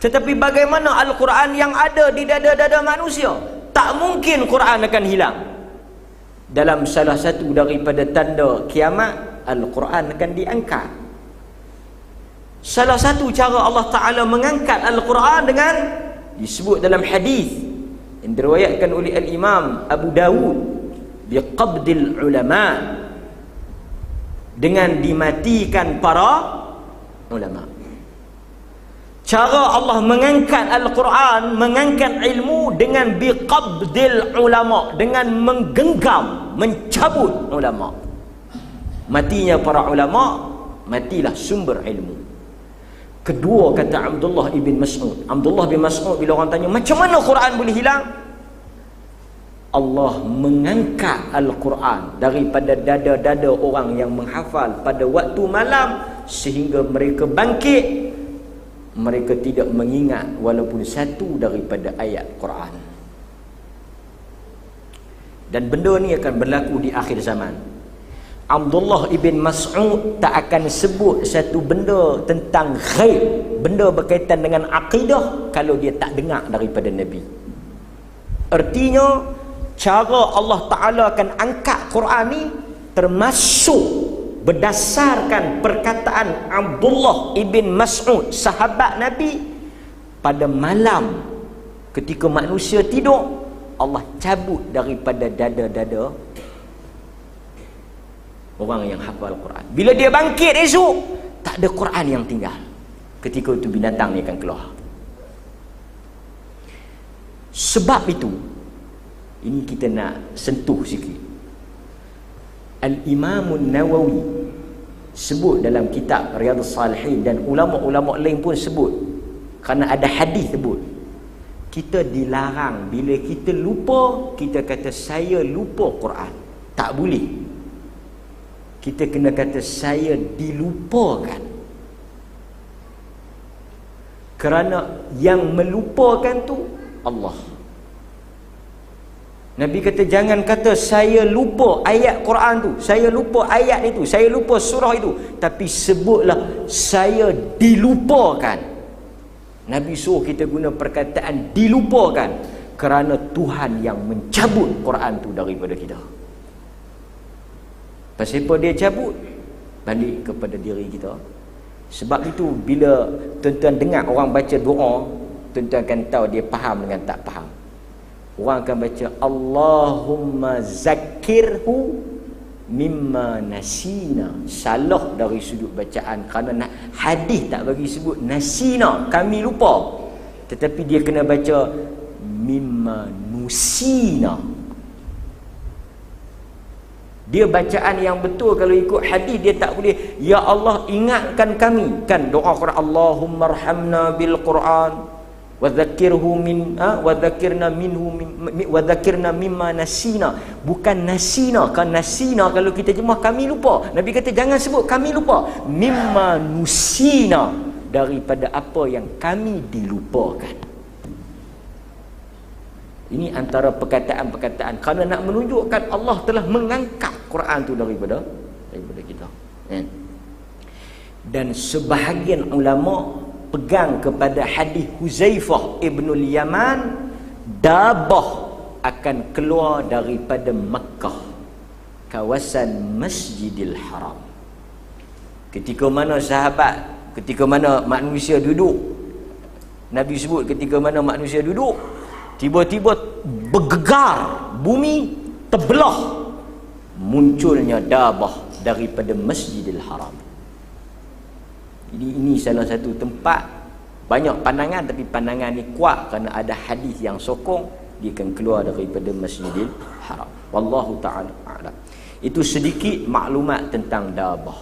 tetapi bagaimana Al-Quran yang ada di dada-dada manusia? Tak mungkin Quran akan hilang. Dalam salah satu daripada tanda kiamat, Al-Quran akan diangkat. Salah satu cara Allah Ta'ala mengangkat Al-Quran dengan disebut dalam hadis yang diriwayatkan oleh Al-Imam Abu Dawud, biqabdil ulama, dengan dimatikan para ulama. Cara Allah mengangkat Al-Quran, mengangkat ilmu dengan biqabdil ulama, dengan menggenggam, mencabut ulama. Matinya para ulama, matilah sumber ilmu. Kedua, kata Abdullah ibn Mas'ud, Abdullah bin Mas'ud bila orang tanya macam mana Quran boleh hilang, Allah mengangkat Al-Quran daripada dada-dada orang yang menghafal pada waktu malam sehingga mereka bangkit, mereka tidak mengingat walaupun satu daripada ayat Quran. Dan benda ni akan berlaku di akhir zaman. Abdullah ibn Mas'ud tak akan sebut satu benda tentang ghaib, benda berkaitan dengan akidah, kalau dia tak dengar daripada Nabi. Artinya cara Allah Ta'ala akan angkat Quran ni termasuk berdasarkan perkataan Abdullah ibn Mas'ud, sahabat Nabi, pada malam ketika manusia tidur, Allah cabut daripada dada-dada orang yang hafal Quran. Bila dia bangkit esok, tak ada Quran yang tinggal. Ketika itu binatang ni akan keluar. Sebab itu, ini kita nak sentuh sikit. Al-Imam Nawawi sebut dalam kitab Riyadhus Salihin, dan ulama-ulama lain pun sebut, kerana ada hadis sebut, kita dilarang bila kita lupa, kita kata saya lupa Quran. Tak boleh. Kita kena kata saya dilupakan. Kerana yang melupakan tu Allah. Nabi kata jangan kata saya lupa ayat Quran tu, saya lupa ayat itu, saya lupa surah itu, tapi sebutlah saya dilupakan. Nabi suruh kita guna perkataan dilupakan, kerana Tuhan yang mencabut Quran tu daripada kita. Pasal apa dia cabut? Balik kepada diri kita. Sebab itu bila tuan-tuan dengar orang baca doa, tuan-tuan akan tahu dia faham dengan tak faham. Orang akan baca Allahumma zakirhu mimma nasina. Salah dari sudut bacaan, kerana hadis tak bagi sebut nasina, kami lupa, tetapi dia kena baca mimma nusina. Dia bacaan yang betul. Kalau ikut hadis dia tak boleh ya Allah ingatkan kami, kan doa Quran Allahumma arhamna bil Quran wa dzakirhu min wa dzakirna minhu wa dzakirna mimma nasina. Bukan nasina, kan nasina kalau kita jemah kami lupa. Nabi kata jangan sebut kami lupa, mimma nusina, daripada apa yang kami dilupakan. Ini antara perkataan-perkataan kerana nak menunjukkan Allah telah mengangkat Quran tu daripada kita. Dan sebahagian ulama pegang kepada hadis Huzaifah ibnul Yaman, dabah akan keluar daripada Makkah, kawasan Masjidil Haram. Ketika mana manusia duduk, Nabi sebut ketika mana manusia duduk, tiba-tiba bergegar bumi, terbelah, munculnya dabah daripada Masjidil Haram. Jadi ini salah satu tempat banyak pandangan, tapi pandangan ni kuat kerana ada hadis yang sokong dia akan keluar daripada Masjidil Haram. Wallahu ta'ala a'lam. Itu sedikit maklumat tentang dabah.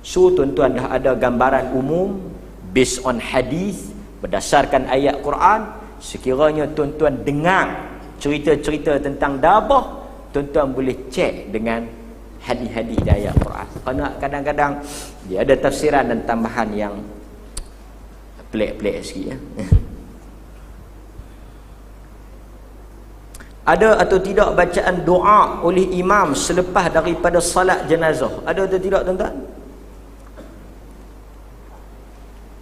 So tuan-tuan dah ada gambaran umum based on hadis, berdasarkan ayat Quran. Sekiranya tuan-tuan dengar cerita-cerita tentang dabah, tuan-tuan boleh cek dengan hadis-hadis di ayat Quran. Kerana kadang-kadang dia ada tafsiran dan tambahan yang pelik-pelik sikit ya. Ada atau tidak bacaan doa oleh imam selepas daripada salat jenazah? Ada atau tidak tuan-tuan?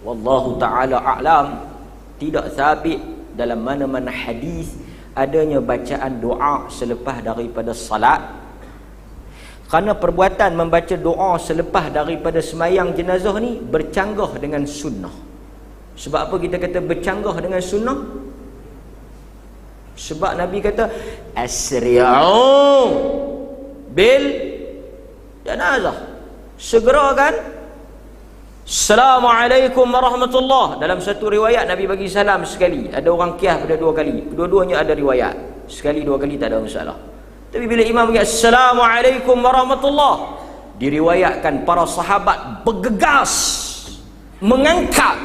Wallahu ta'ala a'lam. Tidak sabit dalam mana-mana hadis adanya bacaan doa selepas daripada salat. Kerana perbuatan membaca doa selepas daripada semayang jenazah ni bercanggah dengan sunnah. Sebab apa kita kata bercanggah dengan sunnah? Sebab Nabi kata asri'u bil janazah, segerakan Assalamualaikum warahmatullahi. Dalam satu riwayat Nabi bagi salam sekali, ada orang qiyas pada 2 kali, kedua-duanya ada riwayat, sekali 2 kali tak ada masalah. Tapi bila imam bagi Assalamualaikum warahmatullahi, diriwayatkan para sahabat bergegas mengangkat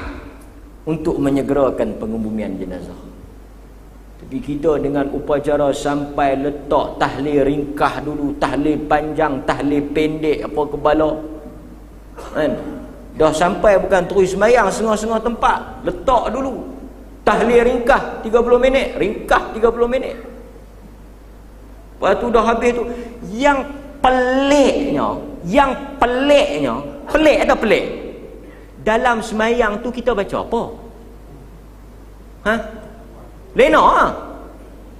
untuk menyegerakan pengubumian jenazah. Tapi kita dengan upacara sampai letak tahlil ringkah dulu, tahlil panjang, tahlil pendek, apa kebala kan? Dah sampai bukan terus semayang setengah-setengah tempat, letak dulu tahlil ringkah 30 minit, ringkah 30 minit. Lepas tu dah habis tu, yang peliknya, pelik atau pelik, dalam semayang tu kita baca apa? Ha? Lena ha?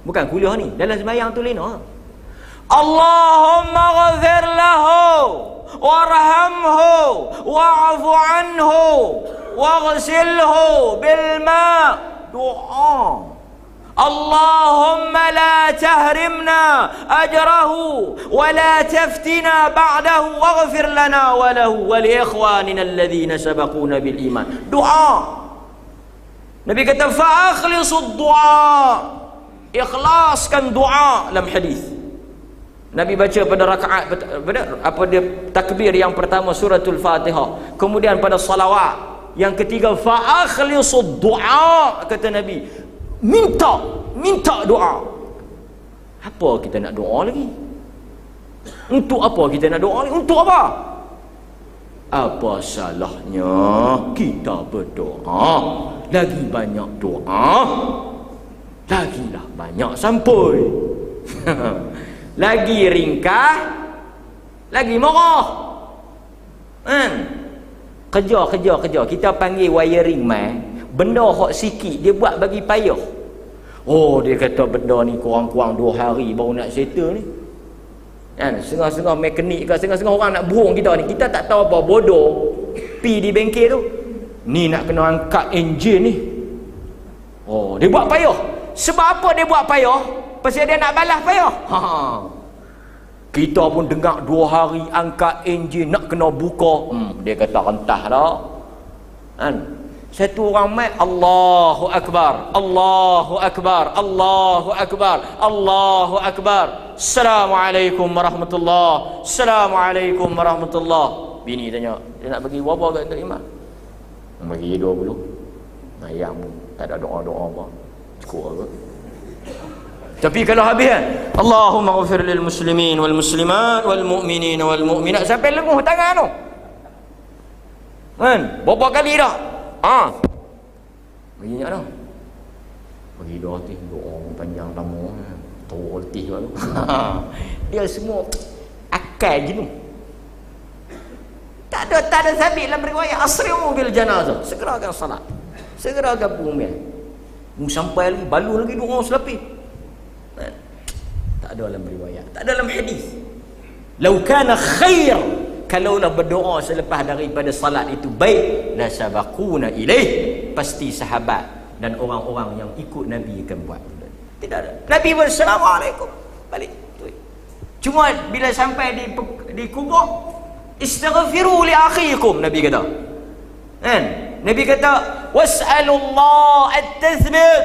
Bukan kuliah ni, dalam semayang tu lena ha? Allahumma ghafir lahu warhamhu wa'fu anhu waghsilhu bil ma'. Doa Allahumma la tahrimna ajrahu wa la taftina ba'dahu waghfir lana wa lahu wa li ikhwanina alladhina sabaquna bil iman. Doa Nabi kata fa akhlisud du'a, ikhlaskan doa dalam hadis. Nabi baca pada rakaat apa dia takbir yang pertama suratul Fatihah, kemudian pada salawat yang ketiga fa akhlisud du'a, kata Nabi minta doa. Apa kita nak doa lagi? Untuk apa kita nak doa lagi? Untuk apa? Apa salahnya kita berdoa? Lagi banyak doa, lagilah banyak sampul. Lagi ringkah, lagi murah kan? Kerja kita panggil wiring man, benda hok sikit dia buat bagi payah. Oh, dia kata benda ni kurang-kurang 2 hari baru nak settle ni kan? Setengah-setengah mekanik ke, setengah-setengah orang nak burung kita ni, kita tak tahu apa, bodoh pi di bengkel tu, ni nak kena angkat enjin ni. Oh, dia buat payah. Sebab apa dia buat payah? Pasal dia nak balas payah. Kita pun dengar 2 hari angkat enjin nak kena buka, dia kata rentah dah kan? Satu orang mai Allahu Akbar, Allahu Akbar, Allahu Akbar, Allahu Akbar, Assalamualaikum warahmatullahi, Assalamualaikum warahmatullahi. Bini tanya, dia nak bagi berapa kat imam? Bagi 20. Ayam pun tak ada doa-doa apa, cukup apa. Tapi kalau habis kan, Allahumma ghafir lil muslimin wal muslimat wal mu'minin wal mu'minat, sampai lenguh tangan tu kan? Berapa kali dah? Bagi ingat dah, bagi doa panjang lama, tua letih tu. Dia semua akal jenuh. Tak ada sabit dalam riwayat asri'u bil janazah, segerakan salat, segerakan pengumian. Sampai lagi balun lagi doa selapis. Tak ada dalam riwayat, tak ada dalam hadis. Lau kana khair, kalaulah berdoa selepas daripada salat itu baik, la sabaquna ilaih, pasti sahabat dan orang-orang yang ikut Nabi akan buat. Tidak ada. Nabi Assalamualaikum balik. Cuma bila sampai di kubur, istaghfiru li akhikum, Nabi kata kan? Nabi kata was'alullah at-tathbit.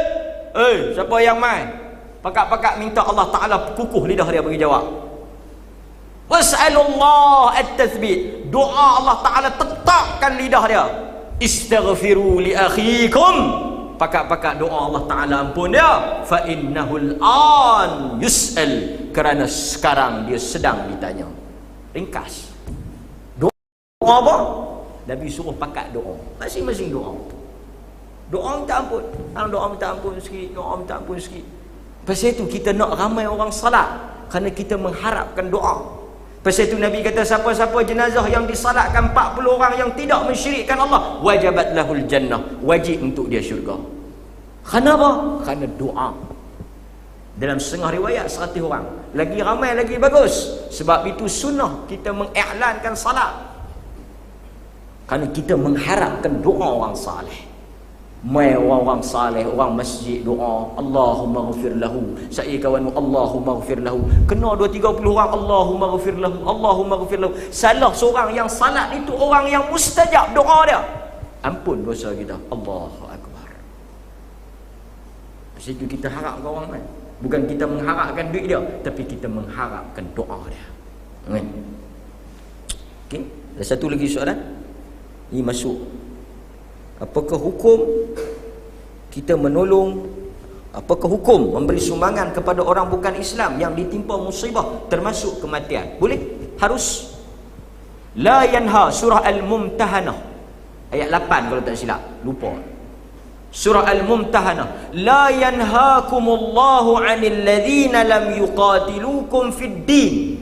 Siapa yang mai Pakak-pakak minta Allah Ta'ala kukuh lidah dia bagi jawab. Was'alullah at-tathbit. Doa Allah Ta'ala tetapkan lidah dia. Istaghfiru li akhikum. Pakak-pakak doa Allah Ta'ala ampun dia. Fa innahul an yus'al. Kerana sekarang dia sedang ditanya. Ringkas. Doa apa? Nabi suruh pakat doa. Masing-masing doa. Doa minta ampun. Doa minta ampun sikit. Doa minta ampun sikit. Pasal itu kita nak ramai orang salat, kerana kita mengharapkan doa. Pasal itu Nabi kata siapa-siapa jenazah yang disalatkan 40 orang yang tidak mensyirikkan Allah, wajabat lahul jannah, wajib untuk dia syurga. Kenapa? Kerana doa. Dalam setengah riwayat 100 orang. Lagi ramai lagi bagus. Sebab itu sunnah kita mengiklankan salat. Kerana kita mengharapkan doa orang saleh. Mai orang-orang saleh, orang masjid doa, Allahumma ghafir lahu. Saya kawan, Allahumma ghafir lahu. Kena 2-30 orang, Allahumma ghafir lahu, Allahumma ghafir lahu. Salah seorang yang salat itu orang yang mustajab doa dia. Ampun dosa kita. Allahu akbar. Pasal itu kita harapkan orang lain. Bukan kita mengharapkan duit dia, tapi kita mengharapkan doa dia. Kan? Okey, ada satu lagi soalan. Ini masuk. Apakah hukum kita menolong, apakah hukum memberi sumbangan kepada orang bukan Islam yang ditimpa musibah termasuk kematian? Boleh? Harus. La yanha, surah Al-Mumtahanah ayat 8 kalau tak silap, lupa. Surah Al-Mumtahanah. La yanhaakumullahu 'anil ladzina lam yuqatilukum fid din.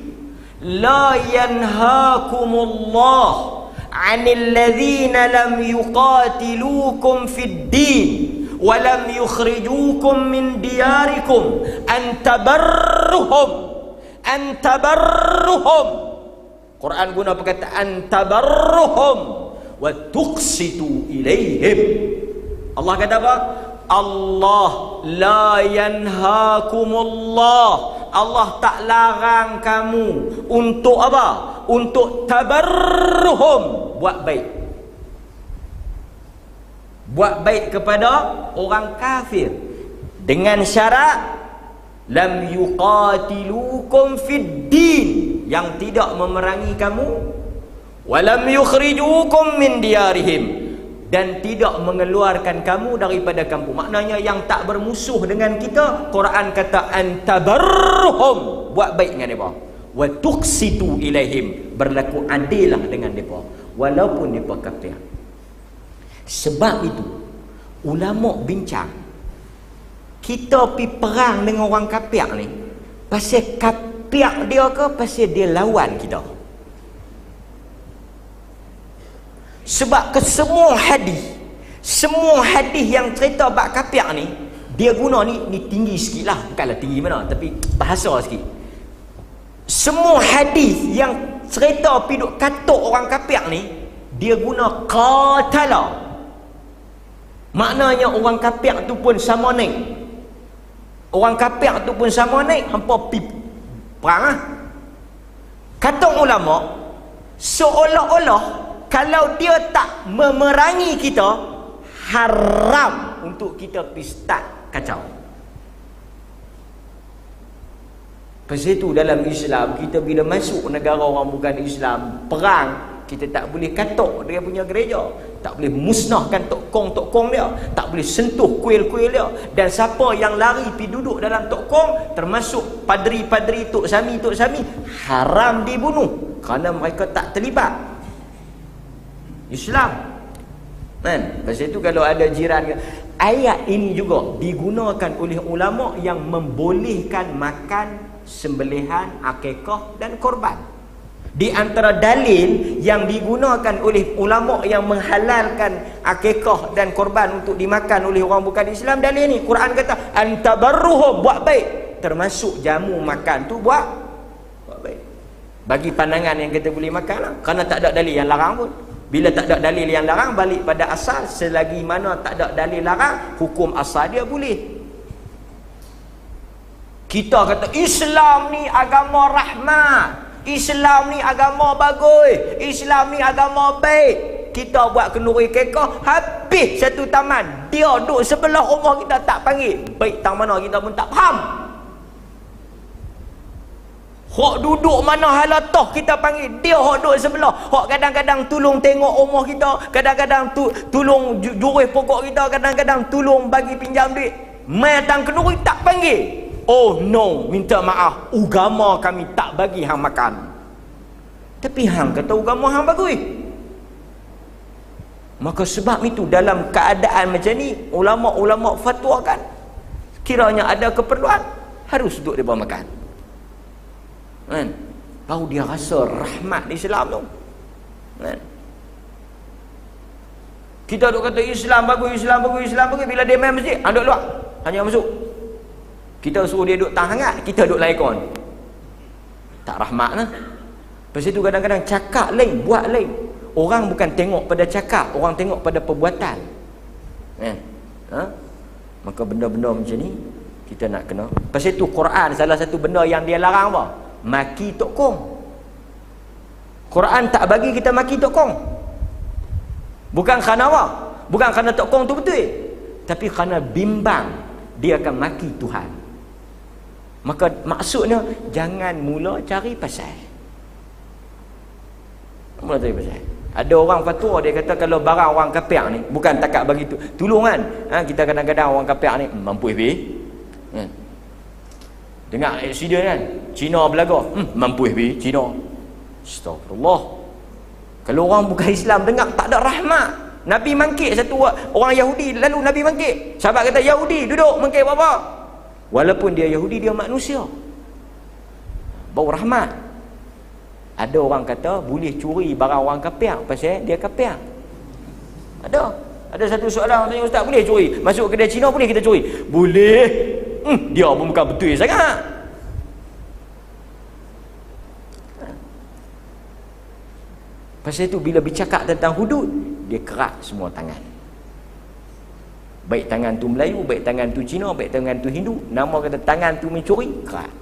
La yanhaakumullah 'anil ladzina lam yuqatilukum fid din wa lam yukhrijukum min diyarikum an tabarruhum. Quran guna perkataan tabarruhum wa tuqsitu ilaihim. Allah kata apa? Allah la yanhaakumullah. Allah tak larang kamu untuk apa? Untuk tabarruhum, buat baik. Buat baik kepada orang kafir dengan syarat lam yuqatilukum fid din, yang tidak memerangi kamu, wa lam yukhrijukum min diyarihim, dan tidak mengeluarkan kamu daripada kampung. Maknanya yang tak bermusuh dengan kita. Quran kata antabarruhum, buat baik dengan mereka. Wa tuqsitu ilaihim, berlaku adillah dengan mereka walaupun mereka kafir. Sebab itu ulama bincang, kita pergi perang dengan orang kafir ni pasal kafir dia ke pasal dia lawan kita? Sebab ke semua hadis yang cerita bab kafir ni, dia guna ni tinggi sikit lah, bukanlah tinggi mana, tapi bahasa sikit. Semua hadis yang cerita piduk katuk orang kafir ni, dia guna qatala. Maknanya orang kafir tu pun sama naik. Orang kafir tu pun sama naik, hampa pi perang lah. Kata ulama, seolah-olah kalau dia tak memerangi kita, haram untuk kita pergi start kacau. Pasal itu dalam Islam, kita bila masuk negara orang bukan Islam, perang, kita tak boleh katok dia punya gereja, tak boleh musnahkan tokong-tokong dia, tak boleh sentuh kuil-kuil dia. Dan siapa yang lari pergi duduk dalam tokong, termasuk padri-padri Tok Sami, haram dibunuh kerana mereka tak terlibat Islam. Kan? Pasal itu kalau ada jiran, ayat ini juga digunakan oleh ulama yang membolehkan makan sembelihan, akikah dan korban. Di antara dalil yang digunakan oleh ulama yang menghalalkan akikah dan korban untuk dimakan oleh orang bukan Islam, dalil ni Quran kata antabarruhum, buat baik, termasuk jamu makan tu buat baik. Bagi pandangan yang kita boleh makan lah, kerana tak ada dalil yang larang pun. Bila tak ada dalil yang larang, balik pada asal. Selagi mana tak ada dalil larang, hukum asal dia boleh. Kita kata Islam ni agama rahmat, Islam ni agama bagus, Islam ni agama baik. Kita buat kenduri kekah, habis satu taman, dia duduk sebelah rumah kita tak panggil. Baik tang mana kita pun tak faham. Hok duduk mana halatah kita panggil, dia hok duduk sebelah. Hok kadang-kadang tolong tengok rumah kita, kadang-kadang tolong jurus pokok kita, kadang-kadang tolong bagi pinjam duit. Mai datang kenduri tak panggil. Oh no, minta maaf, agama kami tak bagi hang makan. Tapi hang kata agama hang bagus. Maka sebab itu dalam keadaan macam ni, ulama-ulama fatwakan kiranya ada keperluan harus duduk di bawah makan. Kan? Baru dia rasa rahmat di Islam tu. Kan? Kita duk kata Islam bagus, Islam bagus, Islam bagus. Bila dia main masjid, duduk luar, hanya masuk. Kita suruh dia duduk tahan hangat, kita duduk laikon. Tak rahmat lah. Lepas itu kadang-kadang cakap lain, buat lain. Orang bukan tengok pada cakap, orang tengok pada perbuatan. Kan? Maka benda-benda macam ni kita nak kena. Lepas itu Quran salah satu benda yang dia larang apa? Maki tokong. Quran tak bagi kita maki tokong. Bukan kerana apa? Bukan kerana tokong tu betul, tapi kerana bimbang dia akan maki Tuhan. Maka maksudnya jangan mula cari pasal. Mula cari pasal. Ada orang fatwa dia kata kalau barang orang kafir ni bukan takat bagi tu tolong kan. Kita kadang-kadang orang kafir ni mampu habis. Dengar aksiden kan, Cina berlaga, mampu habis Cina. Astagfirullah. Kalau orang bukan Islam dengar tak ada rahmat. Nabi mangkit satu orang Yahudi, lalu Nabi mangkit. Sahabat kata Yahudi duduk mangkit apa? Walaupun dia Yahudi, dia manusia. Bau rahmat. Ada orang kata boleh curi barang orang kafir pasal dia kafir. Ada satu soalan tanya, ustaz boleh curi masuk kedai Cina, boleh kita curi? Boleh. Dia pun bukan betul sangat. Pasal itu bila bercakap tentang hudud, dia kerak semua tangan. Baik tangan tu Melayu, baik tangan tu Cina, baik tangan tu Hindu. Nama kata tangan tu mencuri, kerak.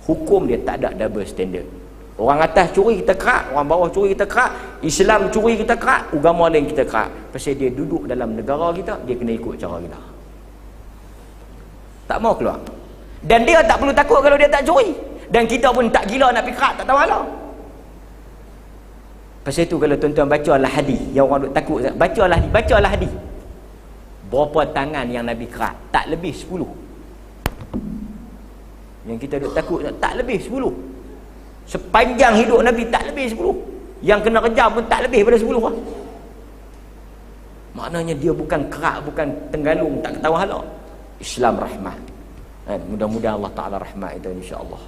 Hukum dia tak ada double standard. Orang atas curi kita kerak, orang bawah curi kita kerak, Islam curi kita kerak, agama lain kita kerak. Pasal dia duduk dalam negara kita, dia kena ikut cara kita. Tak mau keluar. Dan dia tak perlu takut kalau dia tak curi. Dan kita pun tak gila nak pergi kerak, tak tahu halau. Pasal itu kalau tuan-tuan bacalah hadis, yang orang duk takut, bacalah hadis. Berapa tangan yang Nabi kerak? Tak lebih 10. Yang kita duk takut tak lebih 10. Sepanjang hidup Nabi tak lebih 10. Yang kena kejam pun tak lebih pada 10 lah. Maknanya dia bukan kerak, bukan tenggalung, tak ketawa halau. Islam rahmat. Mudah-mudahan Allah Ta'ala rahmat itu insya-Allah.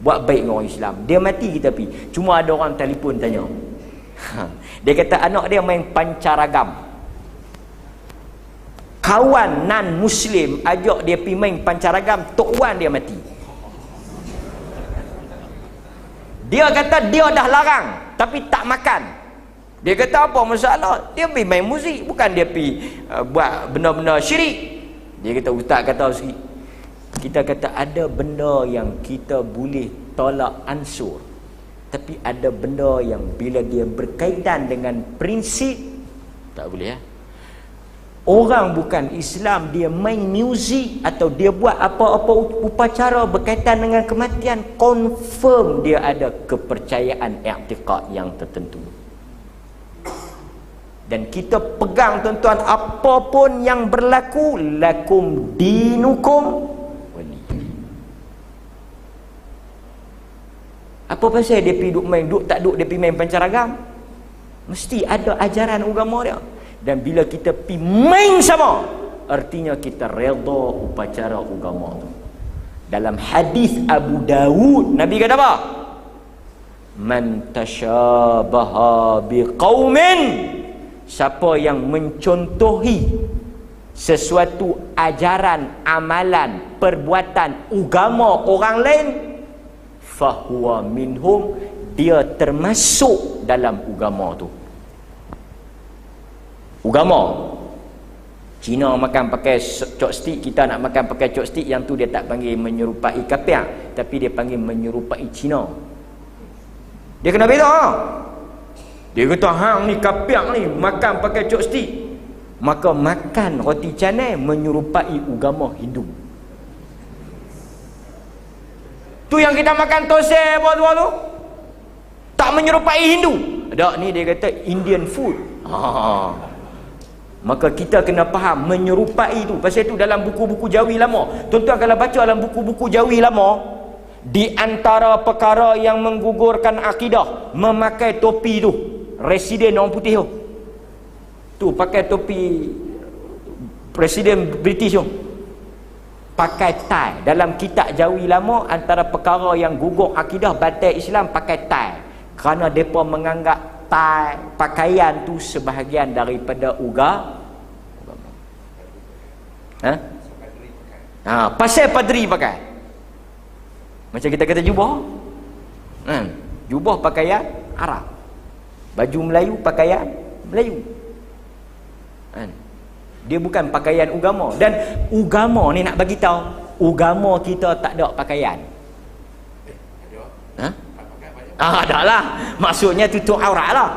Buat baik dengan orang Islam. Dia mati kita pergi. Cuma ada orang telefon tanya. Dia kata anak dia main pancaragam. Kawan non Muslim ajak dia pergi main pancaragam, Tok Wan dia mati. Dia kata dia dah larang tapi tak makan. Dia kata apa masalah? Dia pergi main muzik, bukan dia pergi buat benda-benda syirik. Dia kata ustaz kata sikit. Kita kata ada benda yang kita boleh tolak ansur, tapi ada benda yang bila dia berkaitan dengan prinsip tak boleh ya. Orang bukan Islam dia main muzik atau dia buat apa-apa upacara berkaitan dengan kematian, confirm dia ada kepercayaan i'tiqad yang tertentu. Dan kita pegang tuan-tuan, apapun yang berlaku, lakum dinukum wali. Apa pasal dia pergi tak duduk dia pergi main pancaragam? Mesti ada ajaran agama dia. Dan bila kita pergi main sama, artinya kita redha upacara agama tu. Dalam hadis Abu Dawud, Nabi kata apa? Man tashabaha biqaumin, siapa yang mencontohi sesuatu ajaran, amalan, perbuatan agama orang lain, fahuwa minhum, dia termasuk dalam agama tu. Agama Cina makan pakai chopstick, kita nak makan pakai chopstick, yang tu dia tak panggil menyerupai kafir, tapi dia panggil menyerupai Cina. Dia kena beza. Dia kata hang ni kafir ni makan pakai chopstick, maka makan roti canai menyerupai agama Hindu. Tu yang kita makan tosai apa tu? Tak menyerupai Hindu. Tak, ni dia kata Indian food. Maka kita kena faham menyerupai tu. Pasal tu dalam buku-buku Jawi lama. Tuan-tuan kalau baca dalam buku-buku Jawi lama, di antara perkara yang menggugurkan akidah, memakai topi tu. Residen orang putih tu. Tu pakai topi Presiden British tu. Pakai tie. Dalam kitab Jawi lama, antara perkara yang gugur akidah batal Islam pakai tie. Kerana mereka menganggap tie, pakaian tu sebahagian daripada agama. Pasal padri pakai. Macam kita kata jubah. Jubah pakaian Arab. Baju Melayu pakaian Melayu. Dia bukan pakaian agama. Dan agama ni nak bagi tahu, agama kita tak ada pakaian. Tak lah. Maksudnya tutup aurat lah.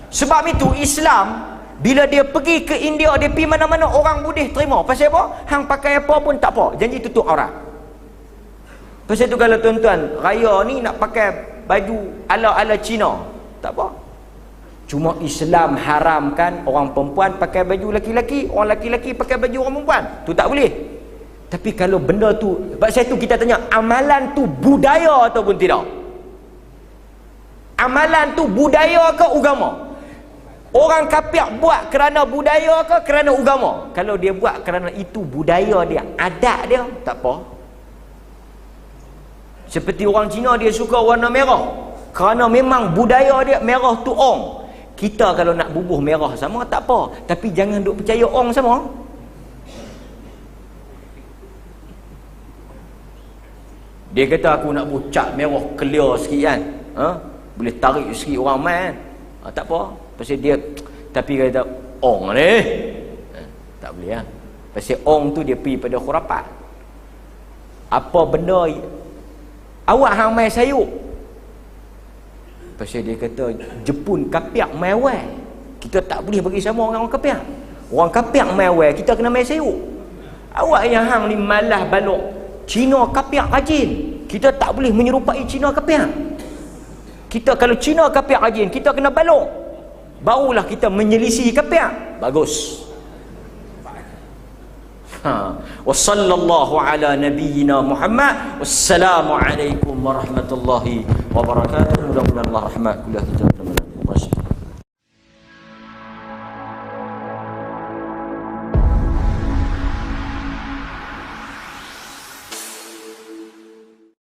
Sebab itu Islam, bila dia pergi ke India, dia pergi mana-mana orang Buddhis terima. Pasal apa? Hang pakai apa pun tak apa, janji tutup aurat. Pasal tu kalau tuan-tuan raya ni nak pakai baju ala-ala Cina, tak apa. Cuma Islam haramkan orang perempuan pakai baju laki-laki, orang laki-laki pakai baju orang perempuan. Tu tak boleh. Tapi kalau benda tu, sebab saya tu kita tanya, amalan tu budaya ataupun tidak? Amalan tu budaya ke agama? Orang kafir buat kerana budaya ke kerana agama? Kalau dia buat kerana itu budaya dia, adat dia, tak apa. Seperti orang Cina, dia suka warna merah kerana memang budaya dia merah tu ong. Kita kalau nak bubuh merah sama tak apa, tapi jangan duk percaya ong sama. Dia kata aku nak bucat merah clear sikit kan, boleh tarik sikit orang main kan? Tak apa. Pasal dia, tapi kata ong ni tak boleh lah. Pasal ong tu dia pergi pada khurafat. Apa benda awak hang main sayuk? Pasal dia kata Jepun kapiak main awal, kita tak boleh bagi sama orang kapiak. Orang kapiak main awal, kita kena main sayuk. Awak yang hang ni malah balok Cina kapiak rajin, kita tak boleh menyerupai Cina kapiak. Kita kalau Cina kapiak rajin, kita kena balok, barulah kita menyelisih kapiak. Bagus. Wa sallallahu ala nabiyyina Muhammad. Wassalamualaikum warahmatullahi wabarakatuh. Mudah-mudahan Allah rahmat kuliah kita.